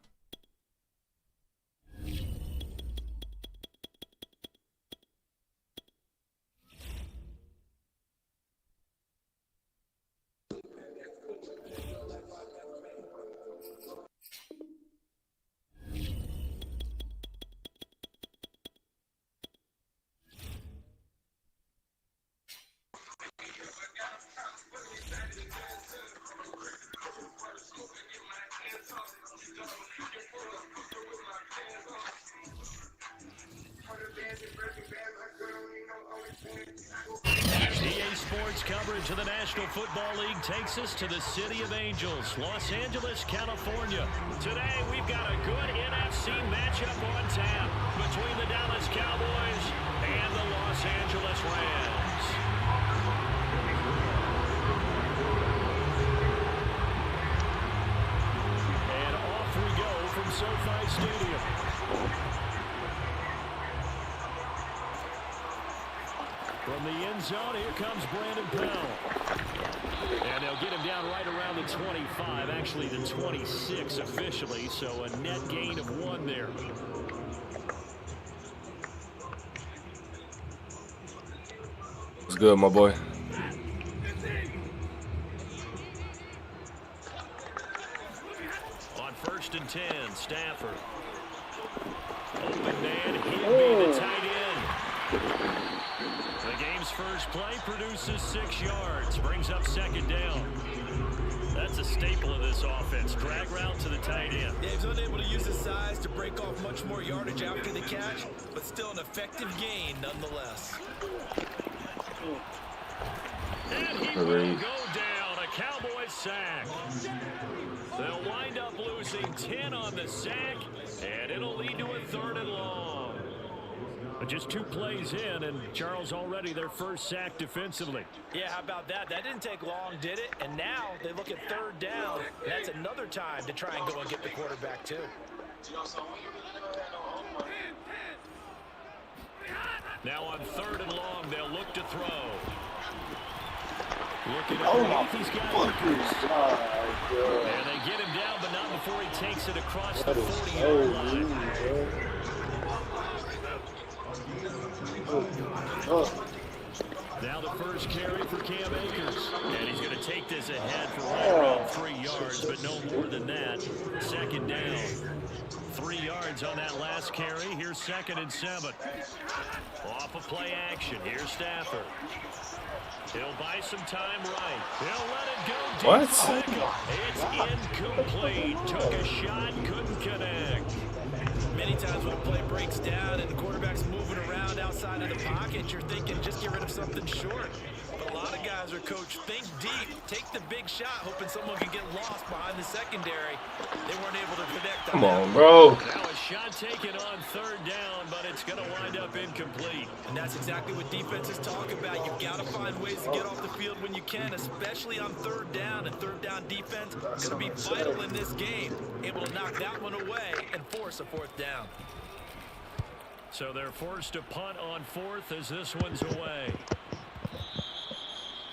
EA Sports coverage of the National Football League takes us to the City of Angels, Los Angeles, California. Today, we've got a good NFC matchup on tap between the Dallas Cowboys and the Los Angeles Rams. And off we go from SoFi Stadium. From the end zone, here comes Brandon Powell. And they'll get him down right around the 25, actually the 26 officially, so a net gain of 1 there. What's good, my boy? On 1st and 10, Stafford. Open man, he'll be the tight end. The game's first play produces 6 yards, brings up 2nd down. That's a staple of this offense. Drag route to the tight end. Yeah, he's unable to use his size to break off much more yardage after the catch, but still an effective gain nonetheless. And he Great. will go sack. They'll wind up losing 10 on the sack, and it'll lead to a 3rd and long. But just 2 plays in, and Charles already their first sack defensively. Yeah, how about that? That didn't take long, did it? And now they look at 3rd down. That's another time to try and go and get the quarterback, too. Now on 3rd and long, they'll look to throw. Looking underneath, he's got Akers. And they get him down, but not before he takes it across the 40-yard line. Now the first carry for Cam Akers. And he's going to take this ahead for right around 3 yards, but no more than that. 2nd down. 3 yards on that last carry. Here's 2nd and 7. Off of play action. Here's Stafford. He'll buy some time right. He'll let it go deep. What? It's incomplete. Took a shot, couldn't connect. Many times when a play breaks down and the quarterback's moving around outside of the pocket, you're thinking just get rid of something short. But a lot of guys are coached, think deep, take the big shot, hoping someone can get lost behind the secondary. They weren't able to connect. Come on, bro. Now a shot taken on 3rd down, but it's going to wind up incomplete. And that's exactly what defenses talk about. You've got to find ways to get off the field when you can, especially on 3rd down. And 3rd down defense is going to be vital in this game. Able to knock that one away and force a 4th down. So they're forced to punt on 4th as this one's away.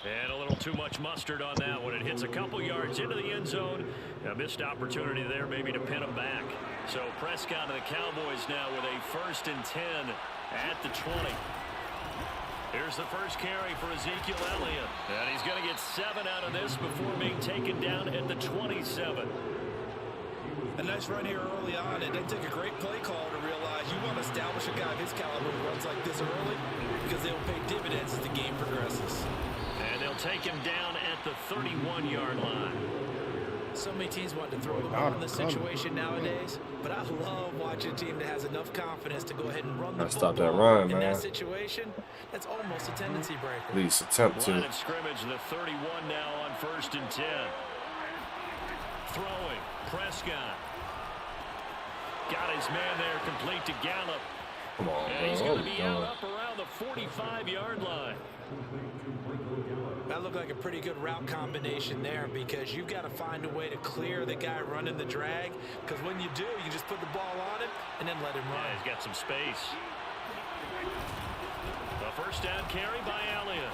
And a little too much mustard on that one. It hits a couple yards into the end zone. A missed opportunity there maybe to pin them back. So Prescott and the Cowboys now with a 1st and 10 at the 20. Here's the first carry for Ezekiel Elliott. And he's going to get 7 out of this before being taken down at the 27. A nice run here early on. It doesn't take a great play call to realize you want to establish a guy of his caliber who runs like this early because they'll pay dividends as the game progresses. And they'll take him down at the 31-yard line. So many teams want to throw the ball in this situation nowadays, but I love watching a team that has enough confidence to go ahead and run the football. Stop that run, in man. that situation, that's almost a tendency breaker. At least attempt Line to. of scrimmage, the 31 now on 1st and 10. Throwing, Prescott. Got his man there, complete to Gallup. Come on, And he's bro. going to be out up around the 45-yard line. That looked like a pretty good route combination there because you've got to find a way to clear the guy running the drag, because when you do, you can just put the ball on him and then let him run. Yeah, he's got some space. A 1st down carry by Elliott.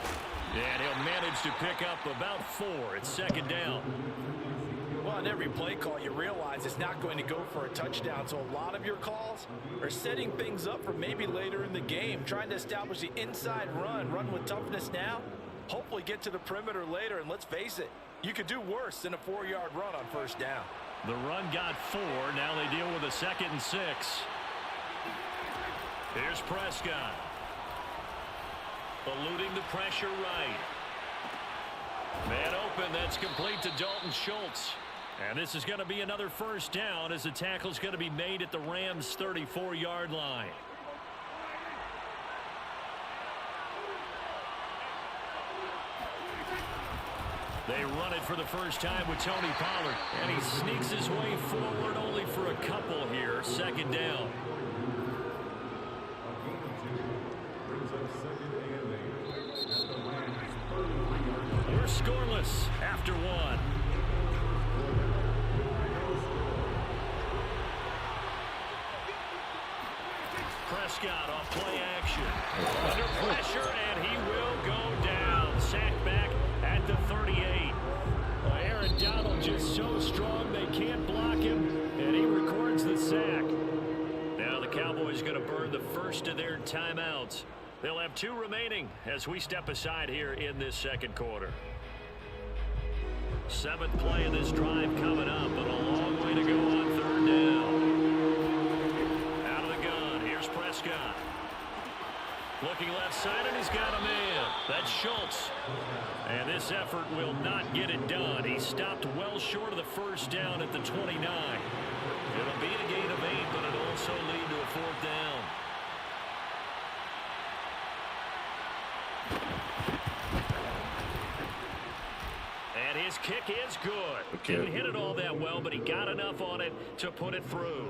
And he'll manage to pick up about 4. It's 2nd down. Well, in every play call, you realize it's not going to go for a touchdown. So a lot of your calls are setting things up for maybe later in the game, trying to establish the inside run with toughness now, hopefully get to the perimeter later. And let's face it, you could do worse than a 4-yard run on 1st down. The run got 4. Now they deal with a 2nd and 6. Here's Prescott. Eluding the pressure right. Man open. That's complete to Dalton Schultz. And this is going to be another 1st down as the tackle's going to be made at the Rams' 34-yard line. They run it for the first time with Tony Pollard. And he sneaks his way forward only for a couple here. 2nd down. We're scoreless after 1. Prescott off play action. Under pressure, and he will go down. Sacked back at the 38. Aaron Donald just so strong they can't block him, and he records the sack. Now the Cowboys going to burn the first of their timeouts. They'll have 2 remaining as we step aside here in this 2nd quarter. 7th play of this drive coming up, but a long way to go on 3rd down. Out of the gun, here's Prescott. Looking left side, and he's got a man. That's Schultz. And this effort will not get it done. He stopped well short of the 1st down at the 29. It'll be a gain of 8, but it'll also lead to a 4th down. And his His kick is good. Okay. Didn't hit it all that well, but he got enough on it to put it through.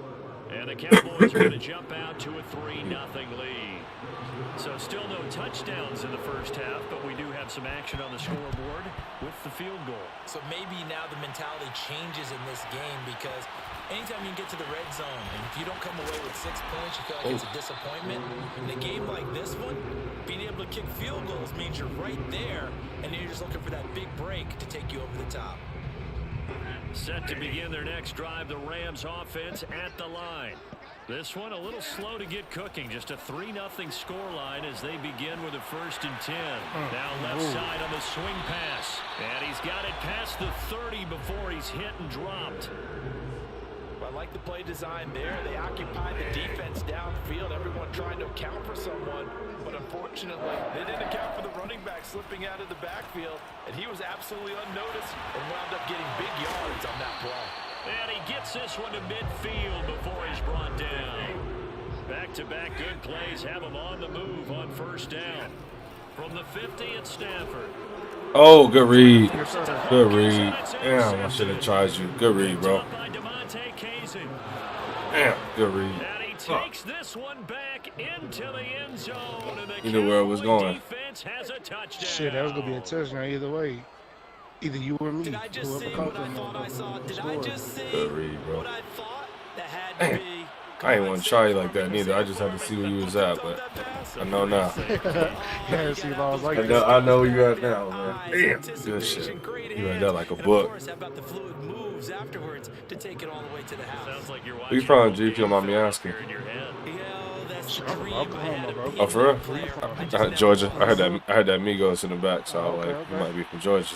And the Cowboys are going to jump out to a 3-0 lead. So still no touchdowns in the first half, but we do have some action on the scoreboard with the field goal. So maybe now the mentality changes in this game because anytime you get to the red zone and if you don't come away with 6 points, you feel like it's a disappointment. In a game like this one, being able to kick field goals means you're right there and then you're just looking for that big break to take you over the top. Set to begin their next drive, the Rams offense at the line. This one a little slow to get cooking. Just a 3-0 scoreline as they begin with a 1st and 10. Now left side on the swing pass. And he's got it past the 30 before he's hit and dropped. I like the play design there. They occupy the defense downfield. Everyone trying to account for someone. But unfortunately, they didn't account for the running back slipping out of the backfield. And he was absolutely unnoticed and wound up getting big yards on that play. And he gets this one to midfield before he's brought down. Back-to-back good plays have him on the move on 1st down. From the 50 at Stafford. Oh, good read. Good read. Damn, I should have charged you. Good read, bro. Damn, good read. And he takes this one back into the end zone. And the You knew where it was going. defense has a touchdown. Shit, that was gonna be a touchdown either way. Either you or me. Did I just Whoever see caught what I them thought I saw? Did I scored. just see Good read, bro. what I thought? That had to Damn. be. I ain't want to try you like that neither. I just had to see where you was at, but I know now. Yeah, see if I was like I know where you at now, man. Damn, good shit. You read that like a book. How about the fluid moves afterwards to take it all the way to the house? Sounds like you're Where you watching from, G? If you don't mind me asking. in your head. That's the I'm from dream Oklahoma, ahead of bro. being Oh, for real? a player. Georgia. I heard that Migos in the back, so I was like, you might be from Georgia.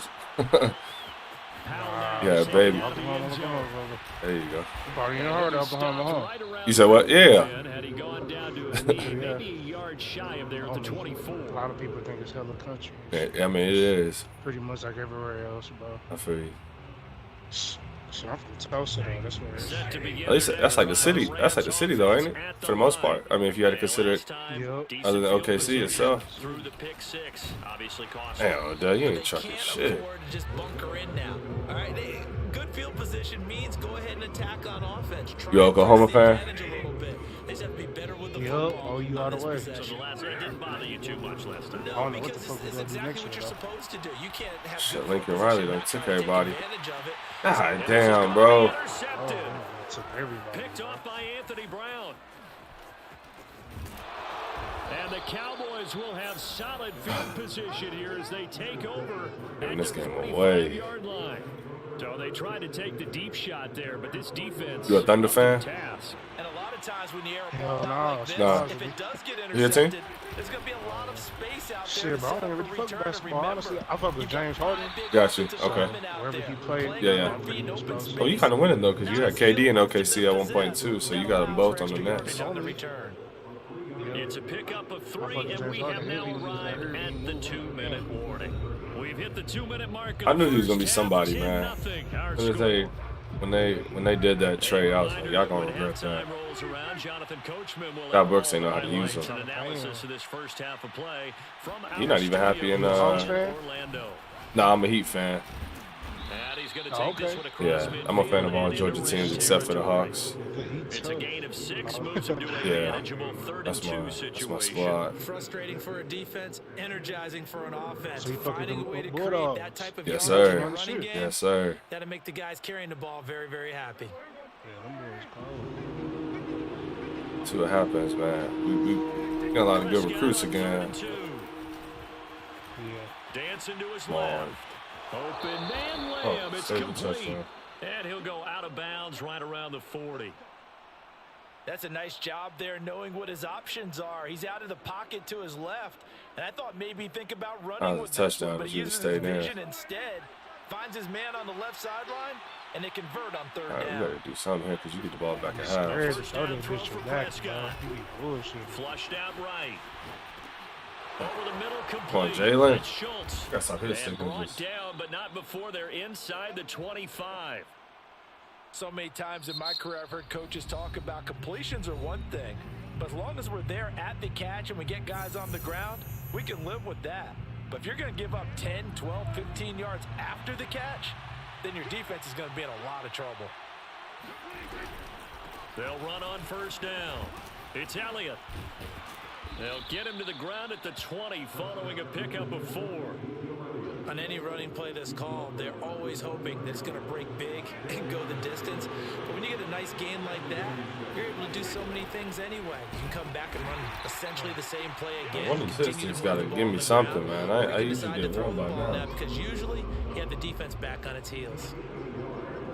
Yeah, baby. Oklahoma, brother. There you go. You already heard of Oklahoma, huh? You said what? Yeah. Had he gone down to his knee, maybe a yard shy of there at the 24. A lot of people think it's hella country. I mean, it is. Pretty much like everywhere else, bro. I feel you. So I'm from Tulsa, though. That's where it is. Set to begin At least their that's like the next city. drive, That's like the city, though, ain't it? Rams For the most at the part. I mean, if you had to consider it. Yep. Other than OKC itself. Through the pick six, obviously cost. Damn, Odell, you ain't They chucking can't shit. afford to just bunker in now. All right, good field position means go ahead and attack on offense. Try You and Oklahoma press the fan? advantage a little bit. They just have to be better with the Yup. football Oh, you on out of this way. So possession. the last it didn't bother you too much last time. I No, don't know what the because fuck it's we're gonna do exactly next what year, you're though. supposed to do. You can't have Shit, good Lincoln field Riley position done and took try to take everybody. advantage of it. God damn, bro. Intercepted. Oh, took everybody. Picked off by Anthony Brown. And the Cowboys will have solid field position here as they take over Man, at this the game 45-yard line. So they tried to take the deep shot there, but this defense You a Thunder fan? task. And a lot of times when you air a Hell ball no, out like this, nah. if it does get You a team? intercepted, there's going to be a lot of space out there Shit, to bro, I set don't up really a fuck return. basketball, Remember, honestly. I fuck with you got James 5 Harden. big Got you, offensive okay. linemen out Wherever there. he played, Play Yeah, yeah. good, be in open Oh, you space. kind of winning, though, because you had KD and OKC at one point, too, so you got them both on the Nets. On the return. It's a pickup of 3, fucking and we James have Harden. now He was arrived there. at the 2-minute warning. We've hit the 2-minute mark. I knew he was gonna be somebody, man. Our When they, when they did that trade, I was like, y'all gonna regret that. God, Brooks ain't know how to use them. He not even happy in, Orlando. Nah, I'm a Heat fan. And he's gonna Oh, take this okay. one across Yeah, I'm a fan of all midfield Georgia and teams into except for the territory. Hawks. It's a gain of 6, moves him to a Yeah, manageable 3rd that's and 2 my situation. squad. Frustrating for a defense, energizing for an offense. So you fucking Finding a way to create Bulldogs. that type of Yes, yardage sir. in a running game, Yes, sir. that'll make the guys carrying the ball very, very happy. Yeah, them boys cold. See what happens, man. We got a lot of good recruits again. Yeah. Dancing to his Come on. left. Open man Oh, layup. It's save the complete. touchdown. And he'll go out of bounds right around the 40. That's a nice job there knowing what his options are. He's out of the pocket to his left. And I thought maybe think about running was a with this touchdown one, but if he you'd have uses his stayed there. vision instead. Finds his man on the left sideline, and they convert on third All right, we down. gotta do something here because you get the ball back at Scared half. to throw that bitch from back, bro. He be bullshit. Flushed out right. Over the middle, complete. Come on, Jalen. That's Schultz. Gotta stop his And brought signatures. down, but not before they're inside the 25. So many times in my career, I've heard coaches talk about completions are one thing, but as long as we're there at the catch and we get guys on the ground, we can live with that. But if you're going to give up 10, 12, 15 yards after the catch, then your defense is going to be in a lot of trouble. They'll run on first down. It's Elliott. They'll get him to the ground at the 20 following a pickup of 4. On any running play that's called, they're always hoping that it's going to break big and go the distance. But when you get a nice gain like that, you're able to do so many things anyway. You can come back and run essentially the same play again. One of these things got to give me something, man. I usually get run by now. Because usually you have the defense back on its heels.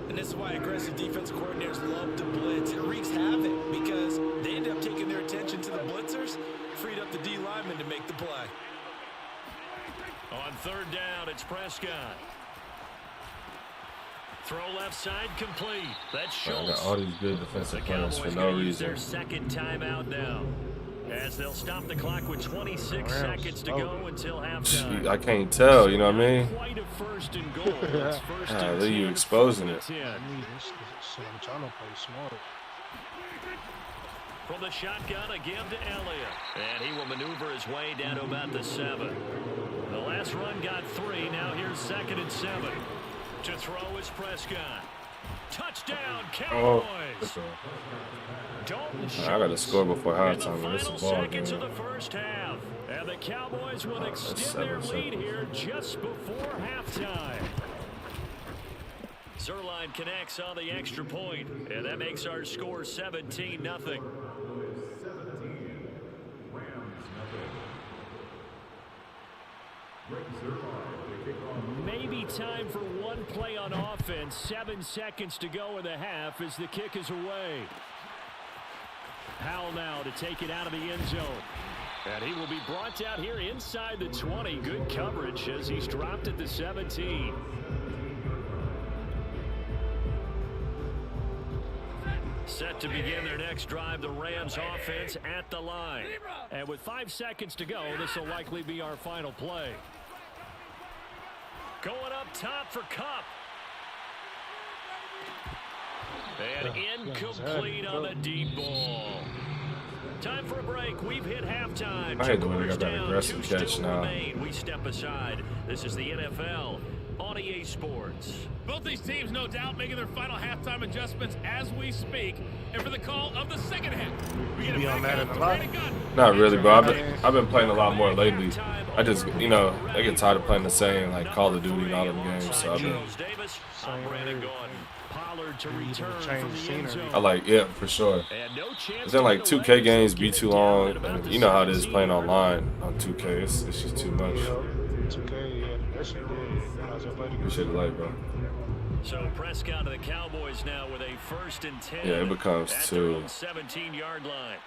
And this is why aggressive defensive coordinators love to blitz. It wreaks havoc because they end up taking their attention to the blitzers, freed up the D lineman to make the play. On third down, it's Prescott. Throw left side complete. That's I Schultz. got all these good defensive players for no reason. Their second timeout now, as they'll stop the clock with 26 seconds to go until halftime. I can't tell, you know what I mean? Quite a first and goal. It's first and Are 10 you exposing it? from the 10. I'm trying to play smart. From the shotgun, a give to Elliott. And he will maneuver his way down to about the 7. The last run got 3. Now here's 2nd and 7. To throw is Prescott. Touchdown, Cowboys. Dalton Schultz. I got to score before In the halftime. Man. It's a final ball seconds game. of the first half. And the Cowboys will extend their 7 lead seconds. here just before halftime. Zerline connects on the extra point, and that makes our score 17-0. Maybe time for one play on offense. 7 seconds to go in the half as the kick is away. Powell now to take it out of the end zone. And he will be brought down here inside the 20. Good coverage as he's dropped at the 17. Set to begin their next drive, the Rams offense at the line. And with 5 seconds to go, this will likely be our final play. Going up top for Kupp. And incomplete on the deep ball. Time for a break. We've hit halftime. I hate the way they got Quarters that down, aggressive 2 catch still now. remain. We step aside. This is the NFL on EA Sports. Both these teams, no doubt, making their final halftime adjustments as we speak. And for the call of the second half, we get be it on back that out in to a lot? Brandon Gunn. Not really, bro. I've been playing a lot more lately. I just, you know, I get tired of playing the same, like Call of Duty and all them games. So I've been, Davis, Brandon Gunn. Pollard to return from the end zone. I like, yeah, for sure. And no chance But then like to get 2K away. games be Get it too down long, at about and the you know how it is 17. playing online on 2K. It's just too much. 2K, yeah, that shit did. I was about to You get should like, bro. So Prescott to the Cowboys now with a 1st and 10. Yeah, it becomes at too- their own 17-yard line.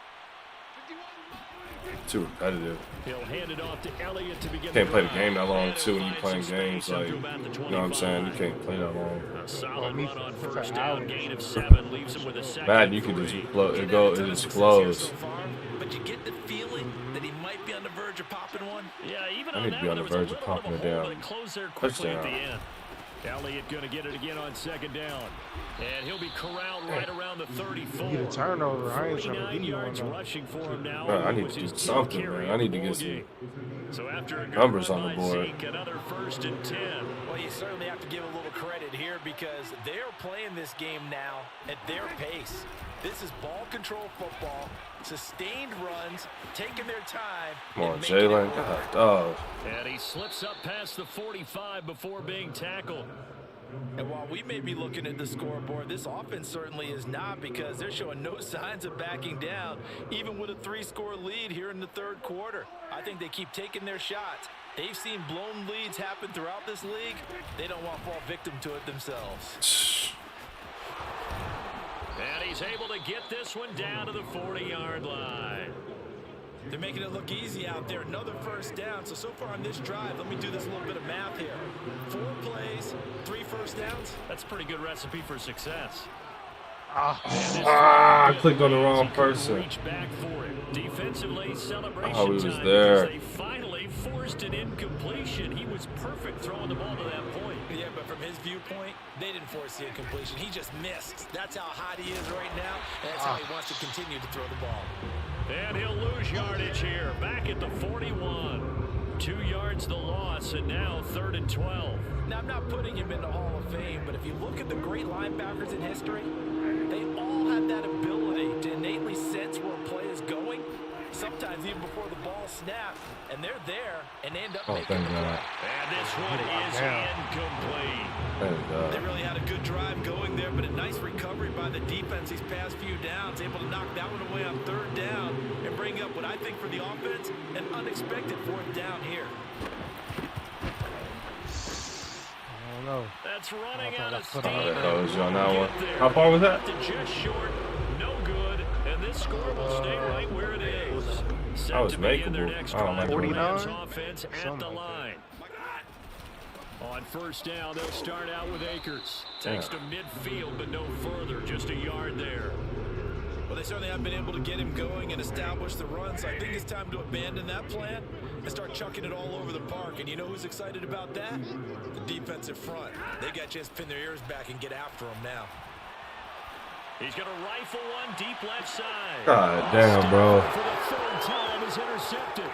Too repetitive. He'll hand it off to Elliott to begin. Can't play the drive. game that long And too when he'll you find playing some games space up like, to about the you know what I'm saying? You 25. can't play that long. A solid me run on for first an down, hour. gain of 7, leaves him with a second. Madden, you can just it just flows. But you get the feeling that he might be on the verge of popping one. Yeah, even I on need to that be one, on the there was a verge of little popping bit it of a hole, down. but it closed there quickly at the Touchdown. end. Elliott going to get it again on 2nd down. And he'll be corralled right around the 34. get a turnover. I ain't trying to 49 give you one, yards though. rushing for him now. Bro, I need with to his do 10th something, carry man. I need to of get the some game. So after a good numbers run on the by board. Zeke, another 1st and 10. Well, you certainly have to give a little credit here because they're playing this game now at their pace. This is ball control football, sustained runs, taking their time. Come on, and making it Jalen. work. God, dog. And he slips up past the 45 before being tackled. And while we may be looking at the scoreboard, this offense certainly is not because they're showing no signs of backing down, even with a 3-score lead here in the 3rd quarter. I think they keep taking their shots. They've seen blown leads happen throughout this league. They don't want to fall victim to it themselves. And he's able to get this one down to the 40-yard line. They're making it look easy out there. Another 1st down. So far on this drive, let me do this little bit of math here. 4 plays, 3 1st downs. That's a pretty good recipe for success. I clicked on the wrong person. Reach back for it. Defensively, celebration Oh, he was time there. because they finally forced an incompletion. He was perfect throwing the ball to that point. Yeah, but from his viewpoint, they didn't force the incompletion. He just missed. That's how hot he is right now, and that's how he wants to continue to throw the ball. And he'll lose yardage here. Back at the 41. 2 yards the loss, and now 3rd and 12. Now, I'm not putting him in the Hall of Fame, but if you look at the great linebackers in history, they all have that ability to innately sense where a play is going, sometimes even before the ball snaps, and they're there and end up making the play. And this one is incomplete. Thank God. They really had a good drive going there, but a nice recovery by the defense these past few downs, able to knock that one away on 3rd down and bring up what I think for the offense, an unexpected 4th down here. I don't know. That's running out of steam. That was you on that one. How far was that? Just short, no good, and this score will stay right where it is. That was Set to begin their makeable. next I don't drive. like The 49? Rams offense at the line. On 1st down, they'll start out with Akers. Takes to midfield, but no further, just a yard there. Well, they certainly have been able to get him going and establish the run, so I think it's time to abandon that plan and start chucking it all over the park. And you know who's excited about that? The defensive front. They got a chance to pin their ears back and get after him now. He's going to rifle one deep left side. God damn, bro. For the 3rd time is intercepted.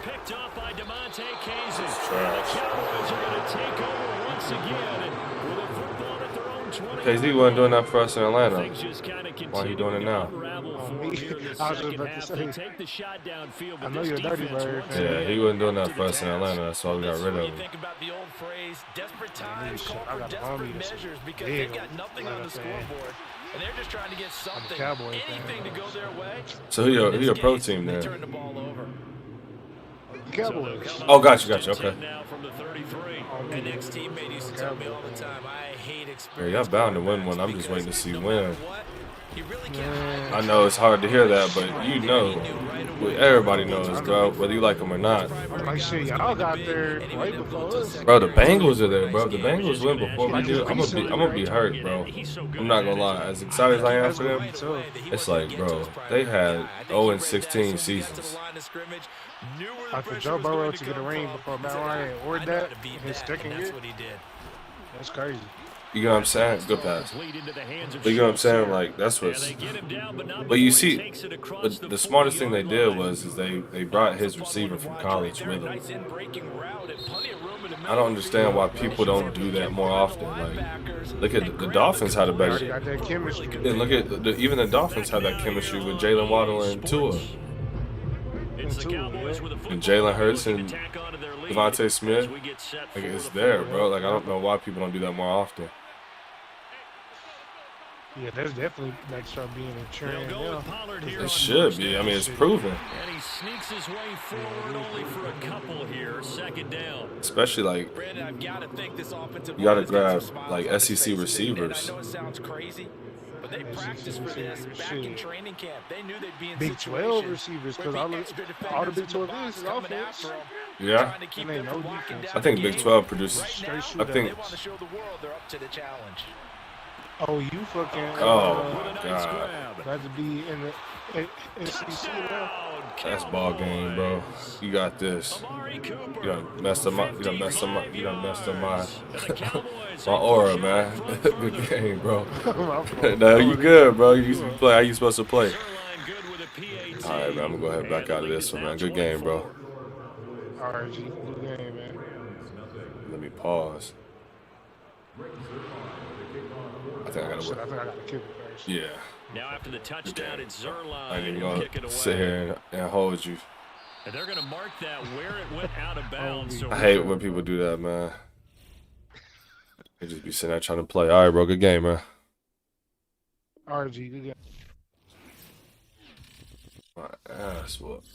Picked off by DeMonte Casey. The trash. Cowboys are going to take over once again with a football at their own 20. KZ wasn't doing that for us in Atlanta. Things just kind of Why he doing it continue now? to unravel for me. him here in the I was just second about to half. say. They take the shot downfield, I but know this you're a dirty defense bird. once Yeah, again he wasn't doing that to for the us in task. Atlanta. That's why we got This is rid where of you him. think about the old phrase, desperate Yeah, times shit, call I for got desperate Army this measures because big they've got nothing on the Atlanta fan. scoreboard. And they're just trying to get something, Cowboy fan. anything to go their way. So he a pro This team game, there. They turn the ball over. Cowboys. Oh, gotcha. Okay. Now from the 33. An ex-teammate used to tell me all the time, I hate Yeah, experience. y'all bound to win one. I'm just waiting to see no when. matter what, you really can't hide I know it's hard to hear that, but you know, everybody knows, bro, whether you like them or not. Like shit, y'all got there way before us. Bro, the Bengals are there, bro. If the Bengals win before we do, I'm gonna be hurt, bro. I'm not gonna lie. As excited as I am for them, it's like, bro, they had 0-16 seasons. Like Joe Burrow to get a ring before Matt Ryan or that in his second year. That's what he did. That's crazy. You know what I'm saying? Good pass. But you know what I'm saying? Like, that's what's. But you see, the smartest thing they did was they brought his receiver from college with them. I don't understand why people don't do that more often. Like, look at the Dolphins had a better. Got that chemistry. And look at even the Dolphins had that chemistry with Jalen Waddle and Tua. And Jalen Hurts and Devontae Smith. Like, it's there, bro. Like, I don't know why people don't do that more often. Yeah, there's definitely like start being a trend now. It should be. I mean, it's proven. And he sneaks his way forward only for a couple here. 2nd down. Especially like Brandon, I've got to think this offensive you got to line is gonna grab smile like on SEC their faces. receivers. I know it sounds crazy, but they practiced for this back in training camp. They knew they'd be in Big 12 situations receivers, where because the extra all the defenders Big in 12 box is coming offense. after 'em, Yeah, trying to keep And they them know from locking defense. down I think the Big game. 12 produces. Right Straight now, I shootout. think. they want to show the world they're up to the challenge. Oh, you fucking Oh my God, glad to be in the SEC now. that's ball game, bro. You got this. You done messed up my. You done messed up my. You done messed up my. My aura, man. Good game, bro. No, you good, bro. You play how you supposed to play. All right, man. I'm gonna go ahead back out of this one, man. Good game, bro. RG, good game, man. Let me pause. I think I gotta Shit, win. I think I gotta kick it first. Yeah. Now after the touchdown, it's Zerline. I ain't even who'll kick it gonna away. sit here and hold you. And they're going to mark that where it went out of bounds. So I hate when people do that, man. They just be sitting there trying to play. All right, bro. Good game, man. RG, good game. My ass whooped.